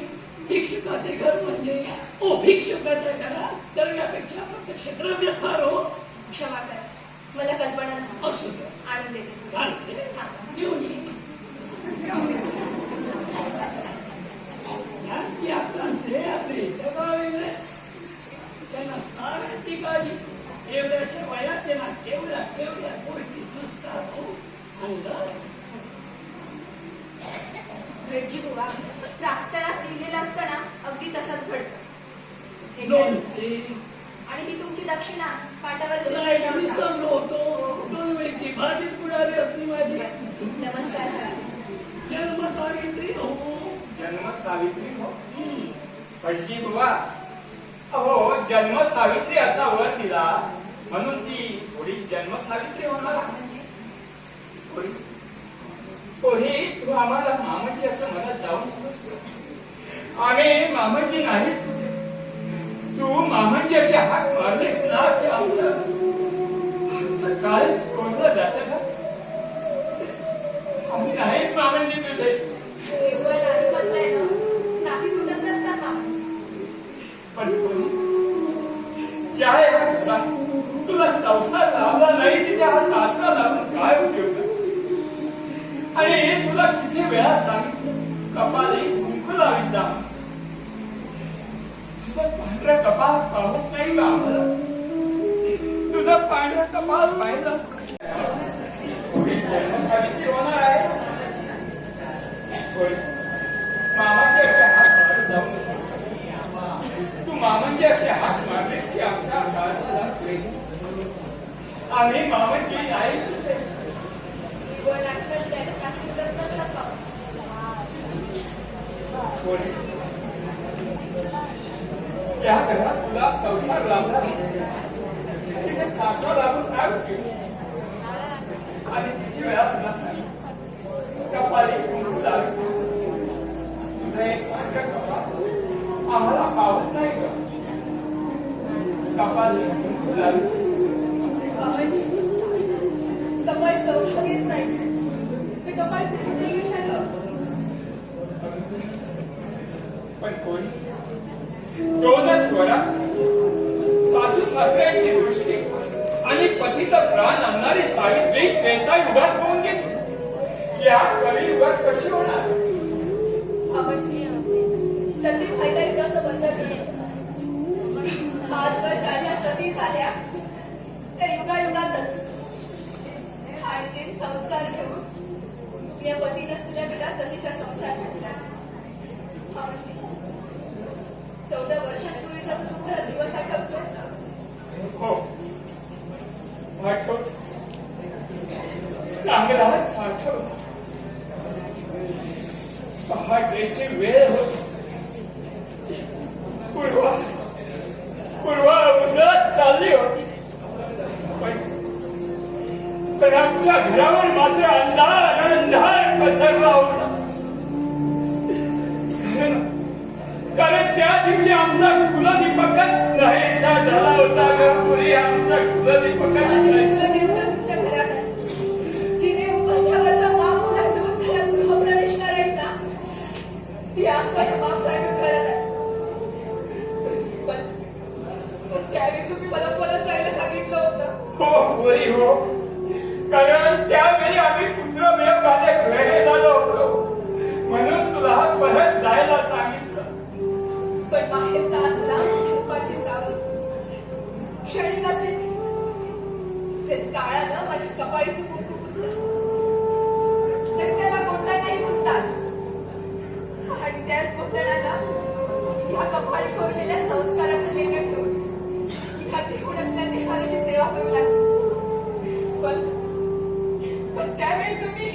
शिक्षकाचे घर म्हणजे ओ भिक्षुकाच्या घरात द्रव्यापेक्षा प्रत्यक्ष द्रव्य फार हो. क्षमा करा, मला कल्पना नाही. असू द्या, आणून देते. चालते घेऊन ये. या आपल्याचे आपले जगा वेगळे, त्यांना साऱ्यांची काळजी. एवढ्याशा वयात त्यांना केवढ्या केवढ्या गोष्टी सुचतात हो. भेटजी बुवा, प्रार्थनात लिहिलेलं असतं ना, अगदी तसंच घडतं. हे काय? लोणचे आणि ही तुमची दक्षिणा पाटावर विसरलो होतो. 2 वेळची भाजी बुडाली असती माझी. नमस्कार करा. जन्म सावित्री हो. जन्म सावित्री हो. भटजी बुवा, अहो जन्म सावित्री असा वर दिला म्हणून ती थोडी जन्म सावित्री होणार. कोणी तू आम्हाला मामाची असं म्हणत जाऊ नकोस. आम्ही मामाजी नाही तुझे. तू मामाजी असे हात मारलेस ना की आमचं काळच कोणलं जातं ना. आम्ही नाहीत मामाजी तुझे. केवळ नाही म्हणलंय ना, नाही तुटत नसतात मामाजी. पण ज्या या घरात तुला संसार लावला नाही तिथे हा सासरा लावून काय उपयोग. आणि तुला किती वेळा सांगितलं कपाली कुंकू लावीत जा. तुझं पांढरं कपाल पाहत नाही का आम्हाला. तुझं पांढरं कपाल पाहिलं सावित्री होणार आहे. मामाचे असे हात मारत जाऊ नको. तू मामांचे असे हात मारलेस की आमच्या काळाला आम्ही मामांची नाही. केवळ नाही म्हणलंय ना, नाही तुटत नसतात मामाजी. या घरात तुला संसार लावला तिथे सासरा लागून काय उपयोग. आणि किती वेळा तुला सांगितलं कपाली कुंकू लावी. तुझं एक पांढरं कपाल आम्हाला पावत नाही ग. कपाली कुंकू लावी. मामाजी, कपाळ सौभाग्यच नाही, ते कपाळ कुठे विषालं. पण कोणी दोनच वरात सासू सासऱ्यांची दृष्टी आणि पतीचा प्राण आणणारी सावित्री त्रेतायुगात होऊन गेली. या कलियुगात कशी होणार. मामाजी, सती फायदा युगाचं बंधन नाही. आजवर ज्या ज्या सती झाल्या त्या युगायुगातच. आणि ते संस्कार घेऊन या पती नसलेल्या बिना सतीचा संसार घडला. मामाजी, 14 वर्षांपूर्वीचा तुमचा दिवस आठवतो. हो आठवत. चांगलाच आठवत. पहाटेची वेळ होती. पूर्वा उजळत चालली होती. पण आमच्या घरावर मात्र अंधार पसरला होता. कारण त्या दिवशी आमचा कुलदीपकच नाहीसा झाला होता ग. पुरी आमचा कुलदीपकच नाहीसा. तुमच्या घरात आहे. जिने उपाध्यावरचा माप ओलांडून घरात गृहप्रवेश करायचा, ती आसपास माप सांगून घरात आहे. पण त्यावेळी तुम्ही मला परत जायला सांगितलं होतं. हो पुरी हो. कारण त्यावेळी आम्ही पुत्रमेव माझे घरी झालो होतो. म्हणून तुला परत जायला सांगितलं. पण बाहेरचा असला धर्माची सावध क्षणिक असते ती. जे काळानं माझी कपाळीची कुंकू पुसतात, तरी त्याला गोंधळाही पुसतात. आणि त्याच गोंधळाला ह्या कपाळी कोरलेल्या संस्काराचं लेणं ठेवून ह्या देऊन असल्या देहाची सेवा करू लागली. पण त्यावेळी तुम्ही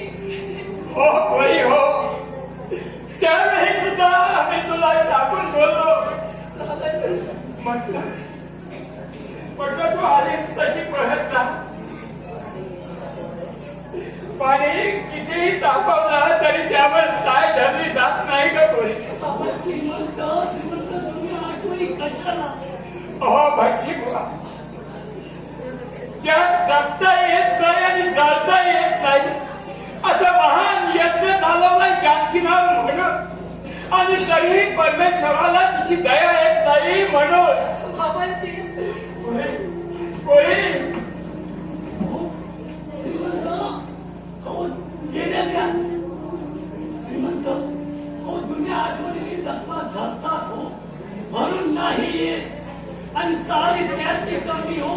हो पुरी हो. त्यावेळी सुद्धा आम्ही तुला टाकून बोललो. म्हटलं तू आलीस तशी पळत जा. पाणी कितीही तापवलं तरी त्यावर साय धरली जात नाही ग पोरी. श्रीमंत तुम्ही आठवणी कशाला. हो भटशी बुवा. ज्या जगता येत नाही आणि जळता येत नाही असं महान यज्ञ चालवला जानकीनाथ म्हणून. आणि तरीही परमेश्वराला तिची दया येत नाही म्हणून. बाबांची कोणी श्रीमंत अहो गेल्या द्या. श्रीमंत अहो जुन्या आठवणी जगतात जगतात हो, म्हणून नाही येत. आणि सारी त्याची कमी हो,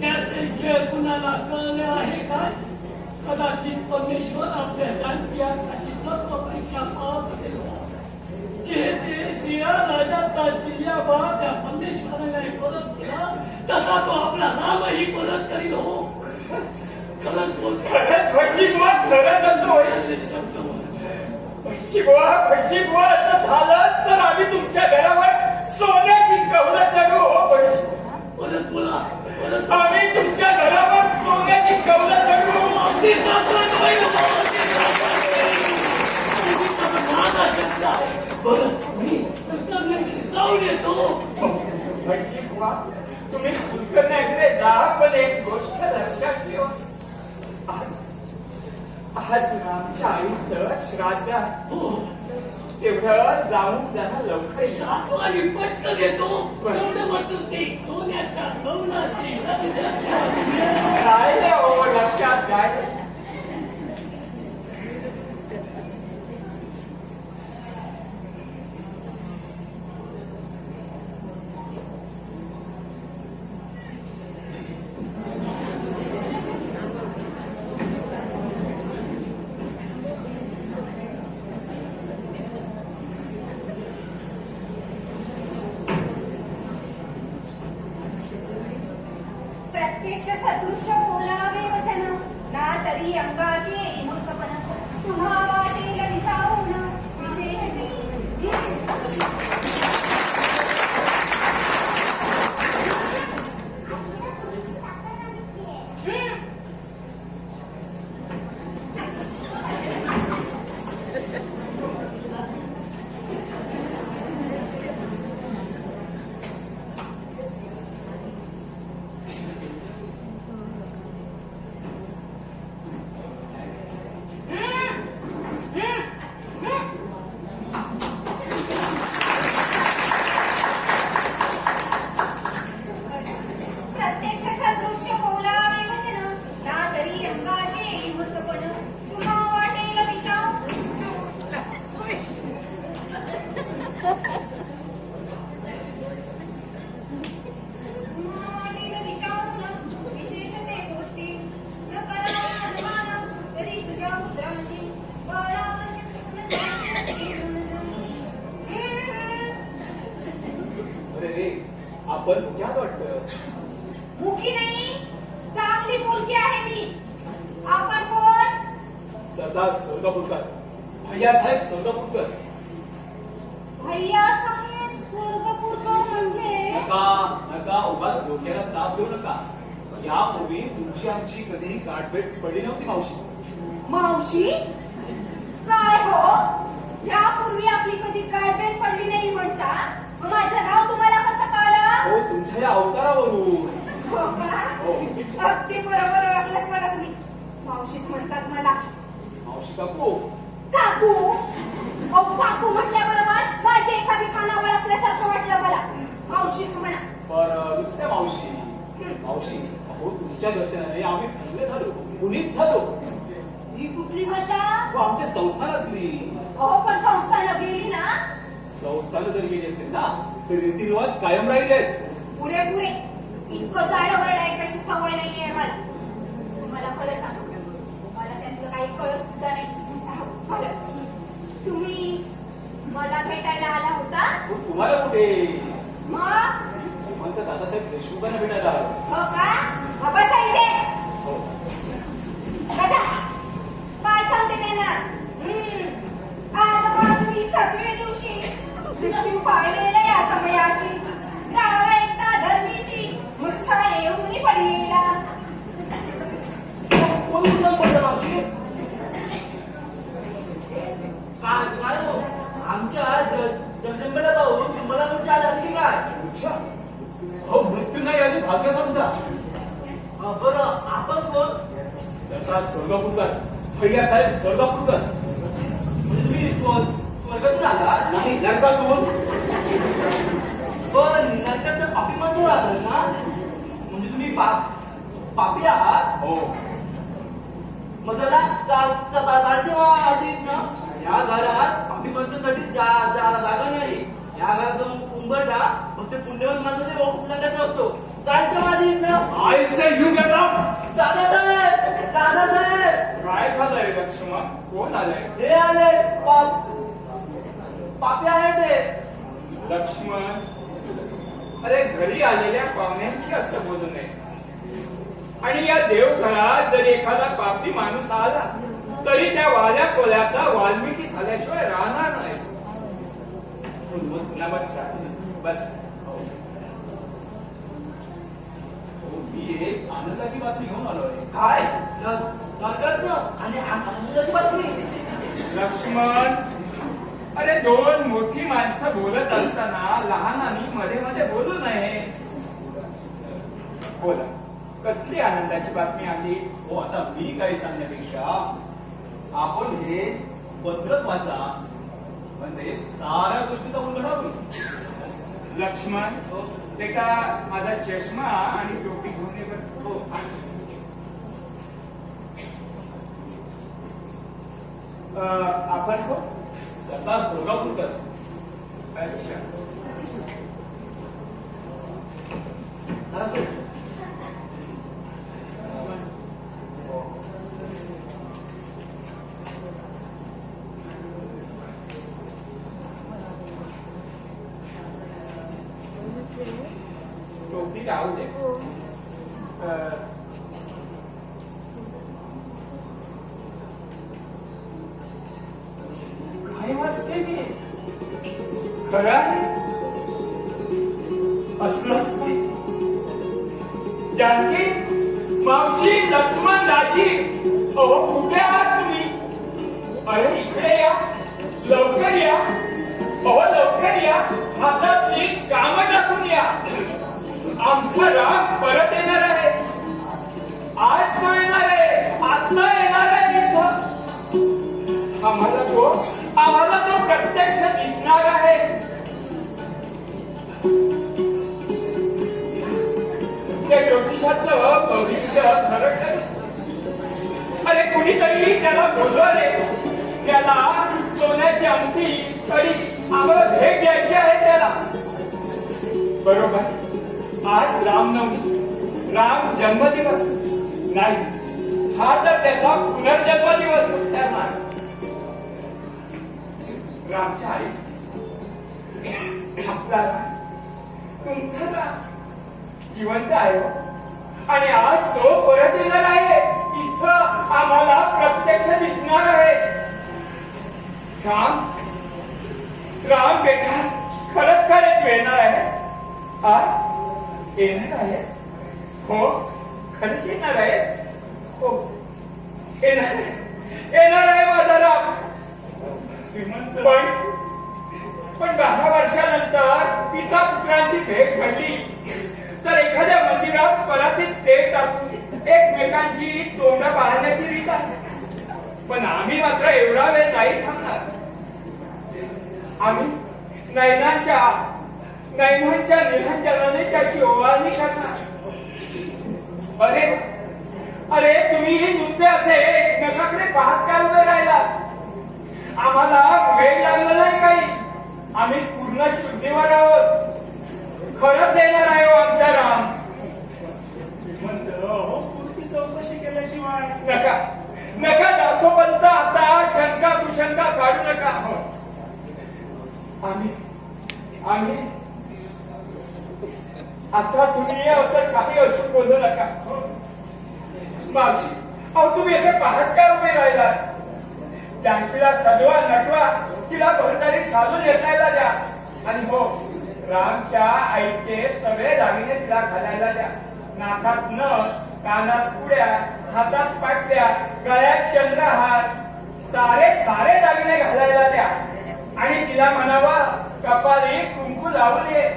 त्याचे जय कुणाला कळले आहे का. कदाचित परमेश्वर आपल्या जानकीयासाठी सर्व परीक्षा पाहत असेल. जे ते सिंह राजाचा जिल्ह्याबा त्या परमेश्वराने परत केला, तसा तो आपला रामही परत करील हो. खरंच बोलतो. खरंच भटजी बुवा खरंच असं होईल. शब्द भटजी बुवा असं झालं तर आम्ही तुमच्या घरावर सोन्याची कवलं चढू हो भटजी. परत बोला परत. आम्ही तुमच्या घरावर सोन्याची कवलं चढू. आपली सासवड होईल हो. आपली सासवड होईल. तुम्ही तर माझा शब्द आहे. परत तुम्ही जाऊन येतो. शिकवा तुम्ही कुलकर्ण्याकडे जा, पण एक गोष्ट लक्षात ठेवा. आज आमच्या आईचं श्राद्ध आहे. हो, तेवढं जाऊन जरा लवकर या. जातो आणि पटकन येतो. एवढं मात्र ते सोन्याच्या गवनाची लक्षात घ्या. काय रे हो लक्षात काय? प्रत्यक्ष सदृश्य बोलावे वचन ना तरी अंगाशी येई मूर्खपण तुम्हा वाटेल विषावून विशेष प्रत्यक्ष सदृश्य बोलावे वचन ना तरी अंगाशी येई मूर्खपण तुम्हा वाटेल विषावून वाटेल विषावून विशेष ते गोष्टी न करावा अनुमान तरी तुझ्या पुत्रांची अरे रे आपण मुख्यात वाटतं. मुखी नाही चांगली मुलगी आहे मी. आपण कोण? सरदार सोलापूरकर, भैयासाहेब सोलापूरकर. भैया साहेब स्वर्गपूरकर म्हणजे नका नका उगाच डोक्याला ताप देऊ नका. यापूर्वी तुमची आमची कधीही गाठभेट पडली नव्हती मावशी. मावशी काय हो यापूर्वी आपली कधी गाठभेट पडली नाही म्हणता. मग माझं नाव तुम्हाला कसं कळलं? हो तुमच्या या अवतारावरून. हो का? हो. अगदी बरोबर ओळखलं बरं तुम्ही. मावशीच म्हणतात मला. मावशी काकू काकू अहो काकू म्हटल्याबरोबर माझी एखादी कानावळ असल्यासारखं वाटलं मला. मावशीच म्हणा. पर दुसऱ्या मावशी. मावशी अहो तुमच्या दर्शनाने आम्ही धन्य झालो, पुनीत झालो. ही कुठली भाषा? व आमच्या संस्थानातली. अहो पण संस्थानं गेली ना. संस्थानं जर गेली असेल ना तर रीतिरिवाज कायम राहिलेत. पुरेपुरे इतकं जाडवड ऐकायची सवय नाहीये मला. तुम्हाला खरं सांगू मला त्यातलं काही कळत सुद्धा नाही. खरंच तुम्ही मला भेटायला आला होता. पण तुम्हाला कुठे? मग म्हणतात दादासाहेब देशमुखांना भेटायला आलो. हो का? मग बसा इथे. हो. बसा. काय सांगते त्यांना? आज बाजूनी 7व्या दिवशी मृत्यू पाहिलेला या समयाशी राहावा एकटा धर्मीशी मूर्छा येऊन पडलेला. कोण मुद्दाम बोलतो मावशी? काय हो? आमच्या जगदंबेला पाहून तुम्हाला मूर्छा आली की काय? अच्छा. हो मृत्यू नाही आली भाग्य समजा. बरं आपण कोण? सरदार सोलापूरकर, भैयासाहेब सोलापूरकर. म्हणजे तुम्ही स्वर्गातून आला? नाही नरकातून. पण नंतर तर पापी माणूस राहतात ना. म्हणजे तुम्ही पापी आहात. हो. मग त्याला चालते ना. या घरात पापी माणसासाठी जागा नाही. या घरात उंबरठा फक्त पुण्यवान माणसाचे उपलंघाचा असतो. चालतं माझी I say you get up. Dadasaheb Dadasaheb काय झालंय लक्ष्मण? कोण आलंय? हे आले पापी आहे ते. लक्ष्मण अरे घरी आलेल्या पाहुण्यांची असं बोलू नये. आणि या देवघरात जर एखादा पापी माणूस आला तरी त्या वाल्या कोल्याचा वाल्मिकी झाल्याशिवाय राहणार नाही. नमस्कार. बस. मी एक आनंदाची बातमी घेऊन आलोय. काय नरकात आणि आनंदाची बातमी? लक्ष्मण अरे दोन मोठी माणसं बोलत असताना लहानांनी मध्ये मध्ये बोलू नये. बोला, कसली आनंदाची बातमी आली? हो, आता मी काही सांगण्यापेक्षा आपण हे पत्रक वाचा, म्हणजे साऱ्या गोष्टीचा उलगडा होईल. लक्ष्मण, ते का माझा चष्मा आणि टोपी घेऊन ये बरं. हो. आपण हो सरदार सोलापूरकर. अच्छा. हा, सर. टोपी राहू दे. काय वाचते मी? खरं आहे? असलंच नाही. जानकी, मावशी, लक्ष्मण, दाजी, अहो कुठे आहात तुम्ही? अरे इकडे या, लवकर या. अहो लवकर या, हातातली कामं टाकून या. आमचा राम परत येणार आहे. आज तो येणार आहे, आता येणार आहे इथं. आम्हाला तो प्रत्यक्ष दिसणार आहे. त्या ज्योतिषाचं भविष्य खरं ठरेल. अरे कुणीतरी त्याला बोलवले, त्याला सोन्याची अंगठी तरी आम्हाला भेट द्यायची आहे त्याला. बरोबर, आज रामनवमी, राम जन्मदिवस नाही, हा तर त्याचा पुनर्जन्मदिवस ठरणार. रामच्या आई, आपला राम, तुमचा राम जिवंत आहे हो. आणि आज तो परत येणार आहे. इथं आम्हाला प्रत्यक्ष दिसणार आहे. राम, राम बेटा, खरंच तू येणार आहेस? येणार आहेस? हो, खरंच येणार आहेस? हो, येणार आहे माझा राम. श्रीमंत, पण 12 वर्षानंतर पिता पुत्रांची भेट घडली तर एखाद्या मंदिरात परातीत तेल टाकून एकमेकांची तोंड पाहण्याची रीत आहे. पण आम्ही मात्र एवढा वेळ नाही थांबणार. आम्ही नैनांच्या निरंजनाने त्याची ओवाळणी करणार. अरे तुम्ही नुसते असे एकमेकाकडे पाहत काय उभे राहिला? आम्हाला वेळ लागला नाही काही. आम्ही पूर्ण शुद्धीवर आहोत. खरंच येणार आहे हो आमचा राम. पुढची चौकशी केल्याशिवाय नका दासोपंत, आता शंका कुशंका काढू नका. आम्ही आता तुम्ही असं काही अशुभ बोलू नका. मावशी, अहो तुम्ही असे पाहत काय उभे राहिला? जानकीला सजवा, नटवा, तिला भरतारी शालू नेसायला द्या. आणि हो, रामच्या आईचे सगळे दागिने तिला घालायला द्या. नाकात नथ, कानात पुड्या, हातात पाटल्या, गळ्यात चंद्रहार, सारे दागिने घालायला द्या. आणि तिला म्हणावा, कपाली कुंकू लावून ये.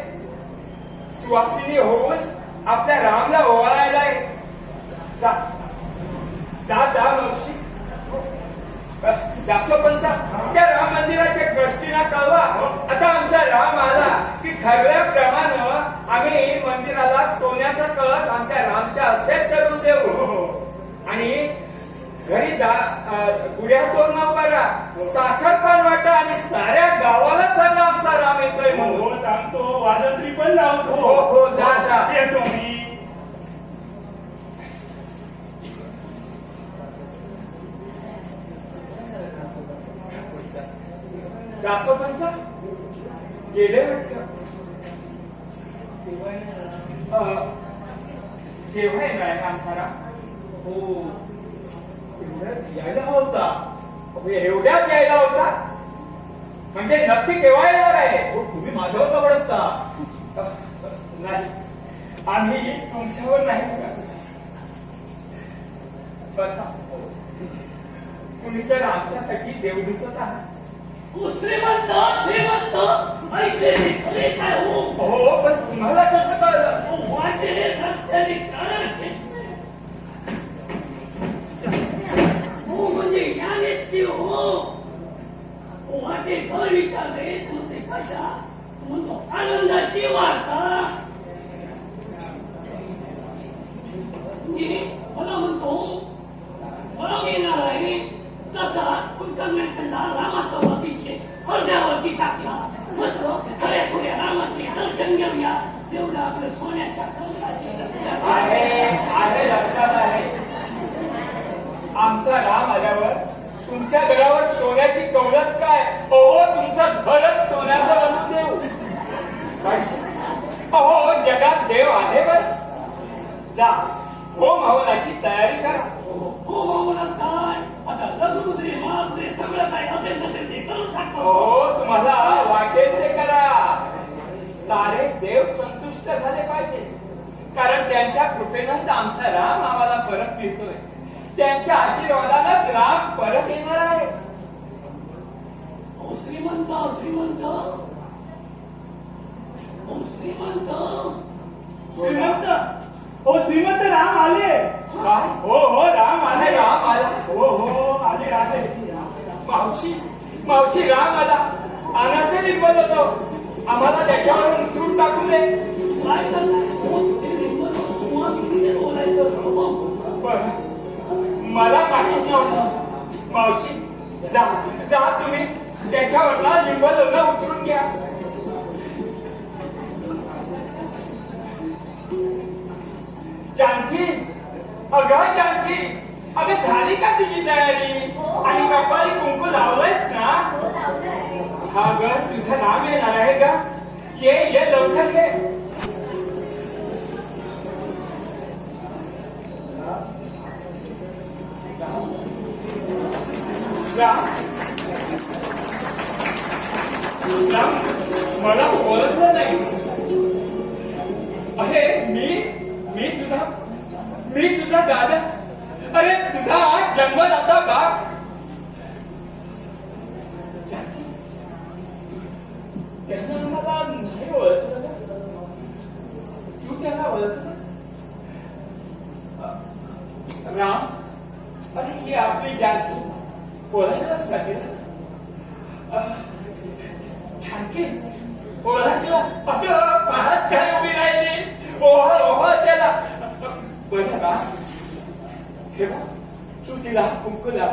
सुवासिनी होऊन आपल्या रामला ओवाळायला ये. जा मावशी. दासोपंत, त्या राम मंदिराच्या ट्रस्टीना कळवा. आता आमचा राम आला की ठरल्याप्रमाणे आम्ही मंदिराला सोन्याचा कळस आमच्या रामच्या हस्ते चढवून देऊ. आणि घरी गुढ्या तोरणा उभारा, साखर पान वाटा आणि साऱ्या गावाला सांगा आमचा राम येतोय म्हणून. हो सांगतो, वाजंत्री पण लावतो. हो, जा. येतो मी. दासोपंत गेले वाटतं. केव्हा येणार आहे आमचा राम? हो, एवढ्यात यायला हवा होता. एवढ्यात यायला होता म्हणजे नक्की केव्हा येणार आहे? हो, तुम्ही माझ्यावर का भडकता? नाही, आम्ही तुमच्यावर नाही बघा. बसा. तुम्ही तर आमच्यासाठी देवदूतच आहात. हो श्रीमंत श्रीमंत ऐकले रे खरे काय हो हो पण तुम्हाला कसं कळलं हो वाटे रस्त्याने काळा कृष्ण हो म्हणजे यानेच की हो वाटे घर विचारले तर ते कशा म्हणतो आनंदाची वार्ता मला म्हणतो मला येणार आहे तसा कुलकर्ण्याकडला रामाचा अभिषेक अर्ध्यावरती टाकला म्हणतो खऱ्या खुऱ्या रामाची दर्शन घेऊया तेवढं आपलं सोन्याच्या आहे लक्षात आहे आमचा राम आल्यावर तुमच्या घरावर सोन्याची कवलच काय हो तुमचं घरच सोन्याचं बनवून देऊ अहो जगात देव आहे बर जा हो मावनाची तयारी करा हो मामूला काय आता लग्न मागरे सगळं काय असेल नसेल ते करून टाकतो हो तुम्हाला वाटेल ते करा सारे देव संतुष्ट झाले पाहिजे कारण त्यांच्या कृपेनंच आमचा राम आम्हाला परत मिळतोय त्यांच्या आशीर्वादानंच राम परत येणार आहे हो श्रीमंत श्रीमंत हो श्रीमंत श्रीमंत हो श्रीमंत राम आले काय हो हो राम आले राम आला हो हो आले आले मावशी मावशी राम आला आनंद निर्बल होतो आम्हाला त्याच्यावरून उतरून टाकू दे काय करताय बोलायचं बरं मला माहीत नव्हतं मावशी जा जा तुम्ही त्याच्यावरला लिंब लोणं उतरून घ्या जानकी अगं जानकी अगं झाली का तुझी तयारी आणि कपाळी कुंकू लावलंयस ना हो लावलंय हा ग तुझं नाम येणार आहे का ये ये लवकर ये राम राम मला ओळखलं नाही अरे मी तुझा दादा अरे तुझा आज जन्मदाता बाप त्यांना मला नाही ओळखलं ना तू त्याला ओळखलंस राम अरे ही आपली जानकी ओळखलंस का तिला जानकी ओळखलं अगं पाहत काय उभी राहिली ओह ओह त्याला बरं का हे बघ तू तिला कुंकू लाव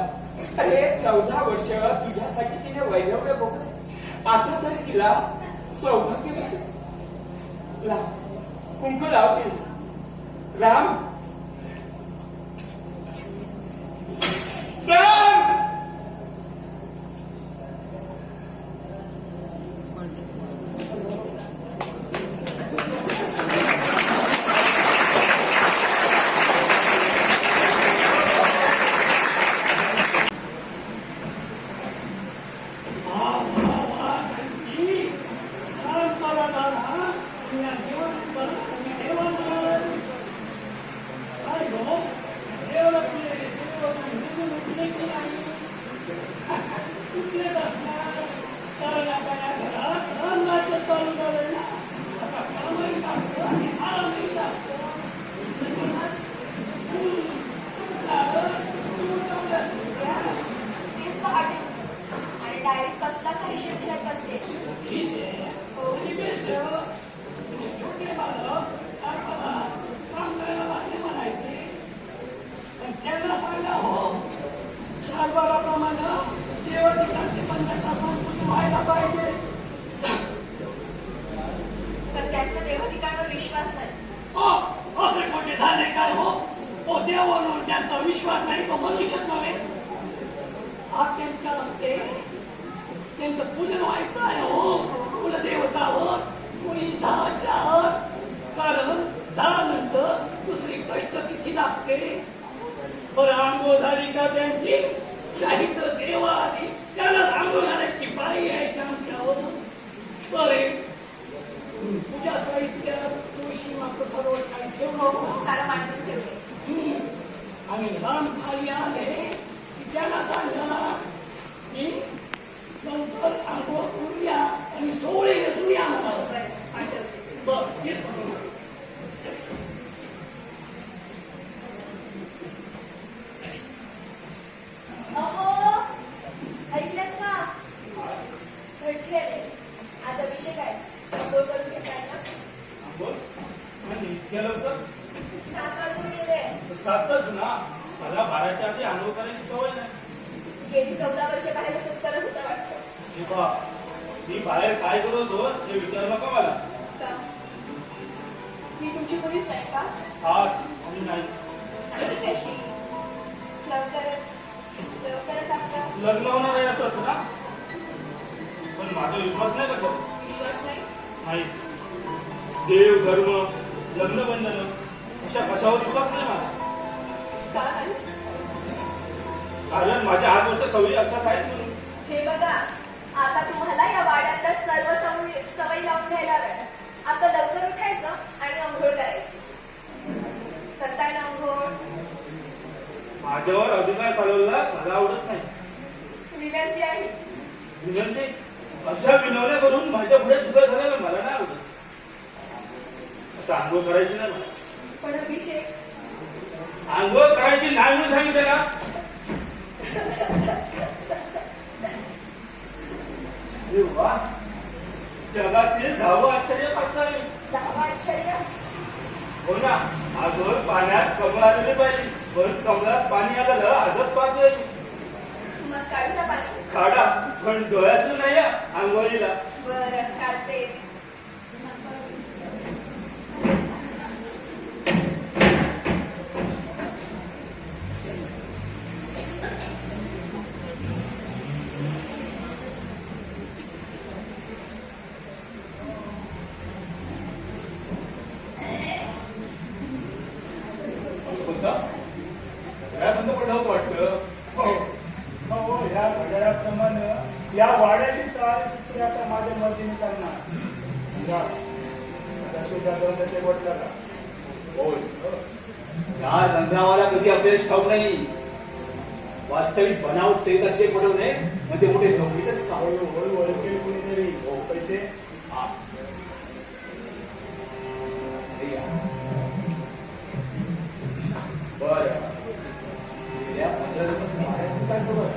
अरे 14 वर्ष तुझ्यासाठी तिने वैधव्य भोगलं आता तरी तिला सौभाग्य मिळालं लाव कुंकू लाव तिला राम राम तेच पहाटे आणि डायरेक्ट कसला हिशेब दिला असते छोटे बालक काम करायला लागले म्हणायचे पण त्यांना सांगा हो सातबाराप्रमाणे देवटिकांची पंचायत व्हायला पाहिजे तर त्यांचा देवाधिकारावर विश्वास नाही असे कोणते झाले काय हो देवावर त्यांचा विश्वास नाही तो मनुष्यच नव्हे हा त्यांच्या असते त्यांचं पूजन व्हायचं आहे हो कुलदेवतावर कुणी 10च्या कारण 10 नंतर दुसरी कष्टतिथी लागते रांगो झाली का त्यांची शाहिद देवा आली त्याला रांगो घालायची बाई यायची आमच्यावर बरे पूजा साहित्य तुळशी मात्र सर्व काही ठेवलं सारा मांडून ठेवले आणि राम खाली आले की त्याला सांगा की नंतर बाहेरच्या आधी आंघोळ करायची सवय नाही. गेली 14 वर्ष बाहेर असंच करत होता वाटतं. हे पहा, मी बाहेर काय करत होतो हे विचार नका मला. का? मी तुमची पोलीस नाही का? हा आणि नाही. आणि ती कशी? लवकरच आपलं लग्न होणार आहे असंच ना, पण माझा विश्वास नाही कसं विश्वास नाही. नाही. देव धर्म लग्न बंधन अशा कशावर विश्वास नाही मला. का नाही? कारण माझ्या 8 वर्ष सवयी अशाच आहेत म्हणून. हे बघा, आता तुम्हाला या वाड्यातल्या सर्व सवयी लावून घ्यायला हव्या. आता लवकर उठायचं आणि अंघोळ करायची. करताय ना अंघोळ? माझ्यावर अधिकार चालवला मला आवडत नाही. विनंती आहे. विनंती अशा विनवण्या करून माझ्या पुढे तुझं झालेलं मला नाही आवडत. आता आंघोळ करायची नाही मला. पण अभिषेक, आंघोळ करायची नाही म्हणून सांगितलं ना. अरे वा, जगातील 10वं आश्चर्य पाहता येईल. 10 आश्चर्य. हो ना, आजवर पाण्यात कमळ आलेली पाहिजे, पण कमळात पाणी आलेलं आजच पाहतोय. मग काढू ना पाणी? काढा, पण डोळ्यातून नाही आंघोळीला. बरं, काढते. बंद पडलं होतं वाटतं. हो, ह्या घड्याळाप्रमाणे या वाड्याची सारी सूत्रे आता माझ्या मर्जीने चालणार. शेवटला होय, या रंगरावाला कधी अपयश खाऊ नाही. वास्तविक बनावट सेताचे पडवणे म्हणजे मोठे जमलीतच का. ओळखेल कुणीतरी पैसे. हा. हे घ्या. बरं, गेल्या 15 दिवसात वाड्यात काय खबर?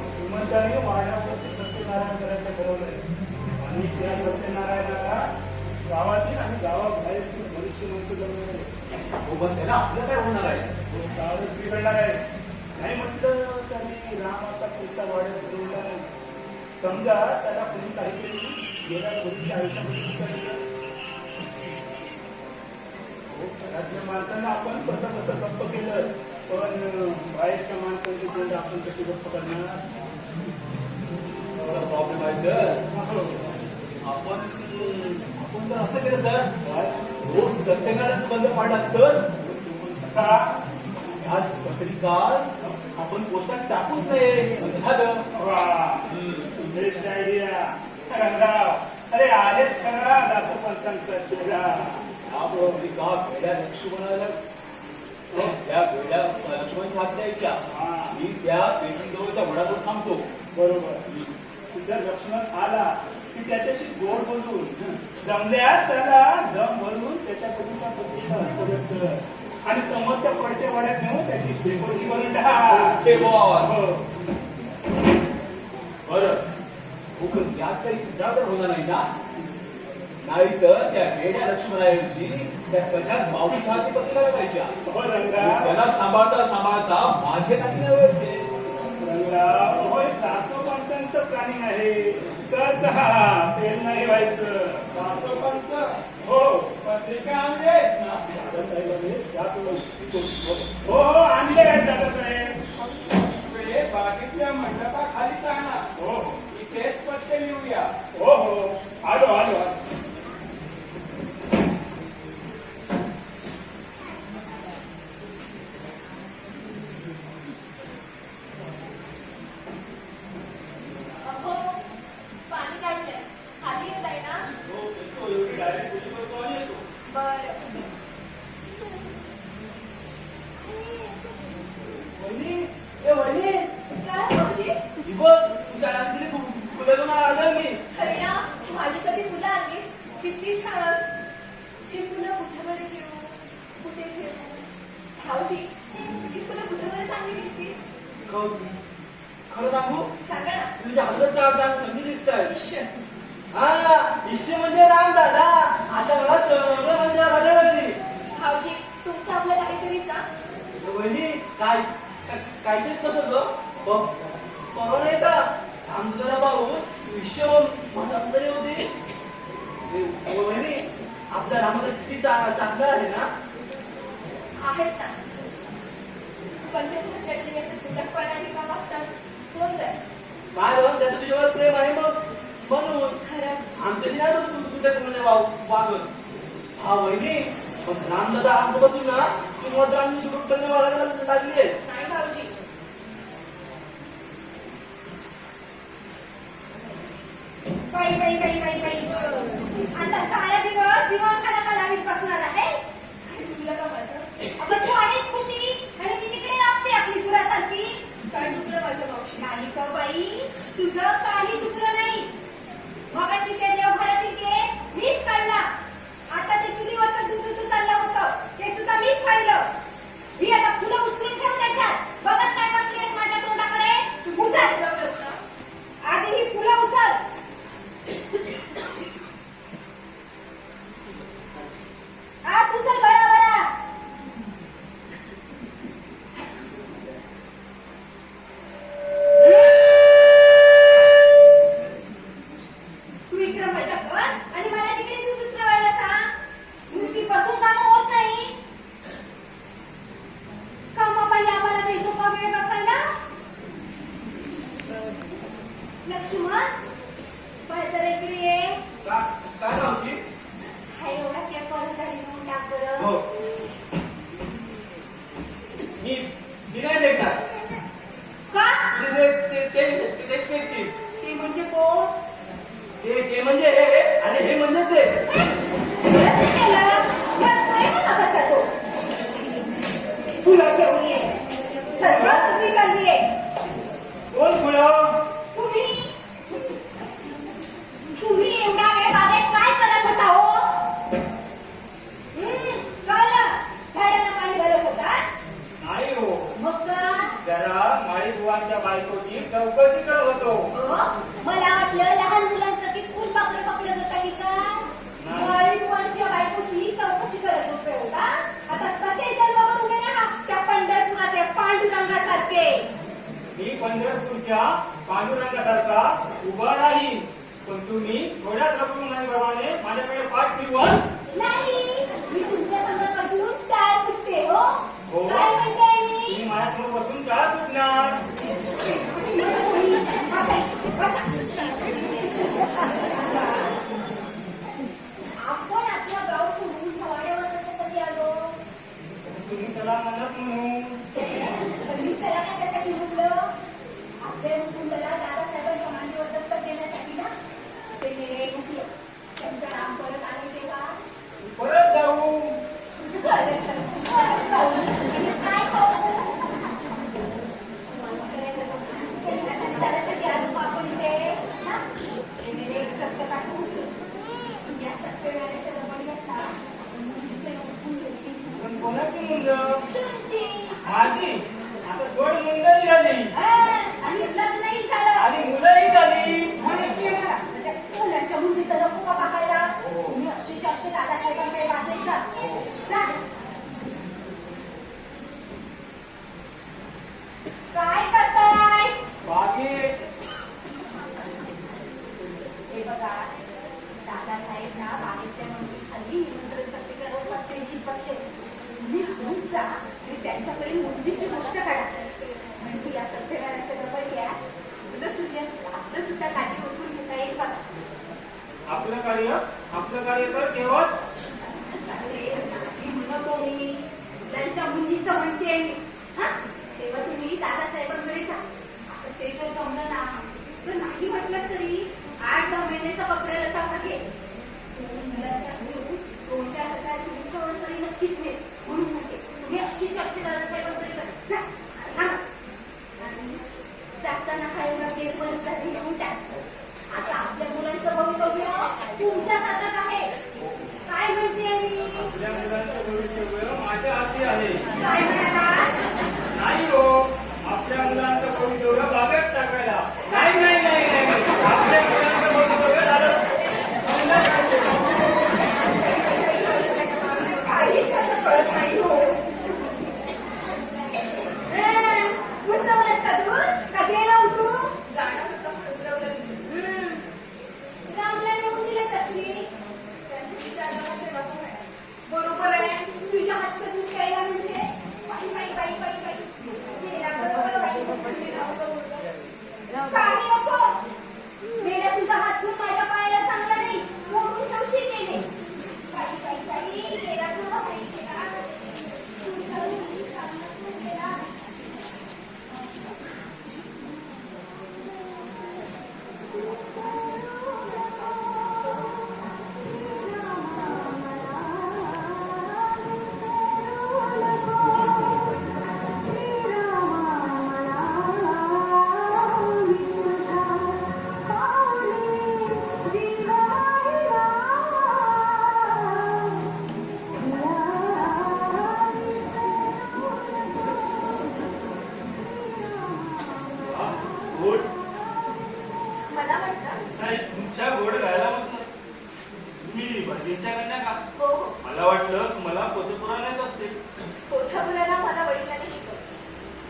श्रीमंतांनी वाड्यावरती सत्यनारायण करायचं ठरवलंय आणि त्या सत्यनारायणाला गावातील आणि गावाबाहेरची बरीचशी माणसं जमलेली आहेत. हो, पण त्याला आपलं काय होणार आहे? गावच बिघडणार आहे. नाही म्हटलं त्यांनी रामाचा पुढचा वाड्यात जोडला नाही. समजा त्याला कोणी काहीतरी गेल्या पूर्वीच्या आयुष्यामध्ये घरातल्या माणसांना आपण कसं गप्प केलं, पण बाहेरच्या माणसांची तोंड आपण कशी गप्प करणार? प्रॉब्लेम आहे तर आपण जर असं केलं तर रोज सत्यनारायण बंद पाडला तर कसा? आज पत्रिका आपण पोस्टात टाकूच नाही झालं. बेस्ट आयडिया रंगाव. अरे आलेच खरा दासो पंचांचा चेहरा. याप्रमाणे का वेड्या लक्ष्मणाला त्या वेड्या लक्ष्मणच्या हात द्यायच्या. मी त्या पेटीजवळच्या वडावर थांबतो. बरोबर. तुझा लक्ष्मण आला की त्याच्याशी गोड बोलून जमल्यात त्याला दम भरून त्याच्या कुटुंबा हस्तगत कर आणि समोरच्या पडत्या वाड्यात नेऊन त्याची शेकोटी करून टाक. Okay boss. बरं, यात काही तुझा तर होणार नाही ना? नाही तर त्या वेड्या लक्ष्मणाऐवजी त्या कशात माऊलीच्या हाती पत्रिका लागायच्या. हो रंगा. त्याला सांभाळता सांभाळता माझे काही नाही होते. रंगा, होय दासो पंचांचं प्राणी आहे. कसं तेल नाही व्हायचं. दासो पंच हो पत्रिका आणली आहेत ना? हो आणले आहेत दादासाहेब. बाकीच्या मंडपा खाली जाणार. हो इथेच पत्ते लिहूया. हो हो आलो आलो. अहो, पाणी काढलंय. खाली येत आहे ना? एवढी डायरेक्ट तुझी तो आणि येतो. बरं. वहिनी, ए वहिनी, काय भाऊजी? ही बघ तुझ्या आणलेली फुलं घेऊन आलो मी. खरे ना, माझ्यासाठी फुलं आणली. किती छान. ही फुलं कुठे बरं ठेवू? कुठे ठेवू? भाऊजी, ही फुलं कुठे बरं चांगली दिसतील? खरं सांगू, सांगा ना. तुझ्या हातात चार कमी दिसत आहे. इश्श. हा, इष्टी म्हणजे राम दादा. आता मला सगळं म्हणजे राजा होती. भाऊजी तुमचं आपलं काहीतरी सांग. वहिनी काय काहीतरी कसं ग परवा नाही का आमचा भाऊ विश्व तरी होते वहिनी आपल्या रामाला किती चांगलं आहे ना. आहेत ना, पण ते तुमच्याशी असं तुटकपणाने का वागतात तोच आहे. काय हो त्याचं तुझ्यावर प्रेम आहे मग म्हणून खरंच आमच्याशी नाही तू तुझ्या म्हणजे वागत. हा वहिनी पण रामदादा आमच्यापासून ना तू मग राम वागायला लागली आहे. नाही भाऊजी. बाई बाई बाई बाई बाई आता सारा दिवस दिवाणखाना करावीत बसणार आहे. चुकलं का माझं? आपण तू आहेस खुशी आणि मी तिकडे राबते आपली पुरासारखी. काय चुकलं माझं मावशी? नाही का बाई, तुझं काही चुकलं नाही. मगाशी ते देवघरातील केक मीच काढला. आता ते चुलीवरचं दूध चाललं होतं ते सुद्धा मीच खाल्लं. ही आता फुलं उचलून ठेव त्याच्यात. बघत काय बसलीस माझ्या तोंडाकडे? तू उचल आधी ही फुलं उचल. आज उचल बरा बरा. तू इकडं मजा कर आणि मला तिकडे दूध उतरवायला सांग. नुसती बसून कामं होत नाही. कामापायी आम्हाला मिळतो का वेळ बसायला? लक्ष्मण बाहेर जरा इकडे ये. काय मावशी हाय एवढा केक करून घरी नेऊन टाक बरं. हो मी नाही देखणार. का? ते ते म्हणजे कोण? ते म्हणजे हे आणि हे म्हणजे ते. फुलं ठेवली आहे सर्व स्वीकारली आहे. कोण फुलं? तुम्ही एवढा वेळ बागेत काय करत होता हो? कळलं, झाडाला पाणी घालत होता. नाही हो, मग का? जरा माळी बुवांच्या बायकोची चौकशी करत होतो. हो? मला वाटलं लहान मुलांसाठी फुल पाकळं पकडत होता की काय? माळीवांच्या बायकोची चौकशी करत होते होता. आता कसे जन्मावर उभे राहा त्या पंढरपुराच्या पांडुरंगासारखे. मी पंढरपूरच्या पांडुरंगासारखा उभा राहीन, पण तुम्ही थोड्याच रकुमाने माझ्याकडे पाठ फिरवाल. नाही, मी तुमच्या समोर टाळ फुटते हो. हो. काय म्हणते मी? तुम्ही माझ्यासमोर बसून का सुटणार? आपण आपलं गाव सोडून ठवाड्यावर कशासाठी आलो? तुम्ही त्याला म्हणत म्हणून. मी त्याला कशासाठी म्हटलं? आपल्या मुकुंदला दादासाहेबांच्या मांडीवर दत्तक देण्यासाठी ना. ते गेले म्हटलं त्यांचा राम परत आले तेव्हा परत जाऊ. परत जाऊ. आणि काय खाऊ?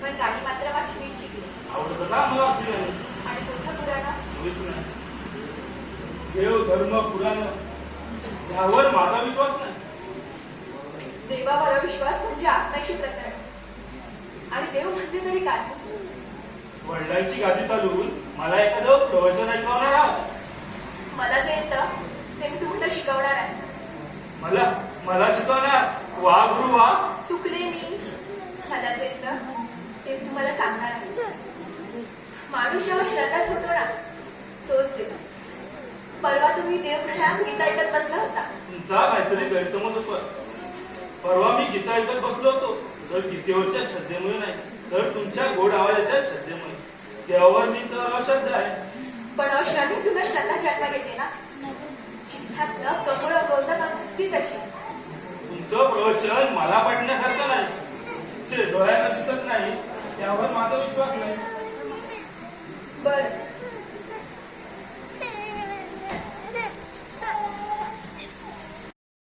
पण गाणी मात्र माझी नीट शिकली. आवडतं का मला वाचलं आणि कोणतं पुराणं? देव धर्म पुराण यावर माझा विश्वास नाही. देवावर विश्वास म्हणजे आत्म्याशी प्रकरण. आणि देव म्हणजे तरी काय? वडिलांची गादी चालवून मला एखादं प्रवचन ऐकवणार आहात. मला जे येतं ते मी तुम्हाला शिकवणार आहे. मला शिकवणार वा गुरु वा. चुकले मी. मला जे येतं ते मी तुम्हाला सांगणार आहे. माणूस जेव्हा श्रद्धात होतो ना तोच देव. परवा तुम्ही देवघरात गीता ऐकत बसला होता. तुमचा काहीतरी गैरसमज होतो. परवा मी गीता ऐकत बसलो होतो. तर गीतेवरच्या श्रद्धेमुळे नाही तर तुमच्या गोड आवाजाच्या श्रद्धेमुळे. त्यावर मी तर अश्रद्धा आहे. पण अश्रद्धेतून श्रद्धा जन्म घेते ना. चिठ्ठातलं कमळ बोलतात ती तशी. तुमचं प्रवचन मला पडण्यासारखं नाही. जे डोळ्याला दिसत नाही त्यावर माझा विश्वास नाही. बरं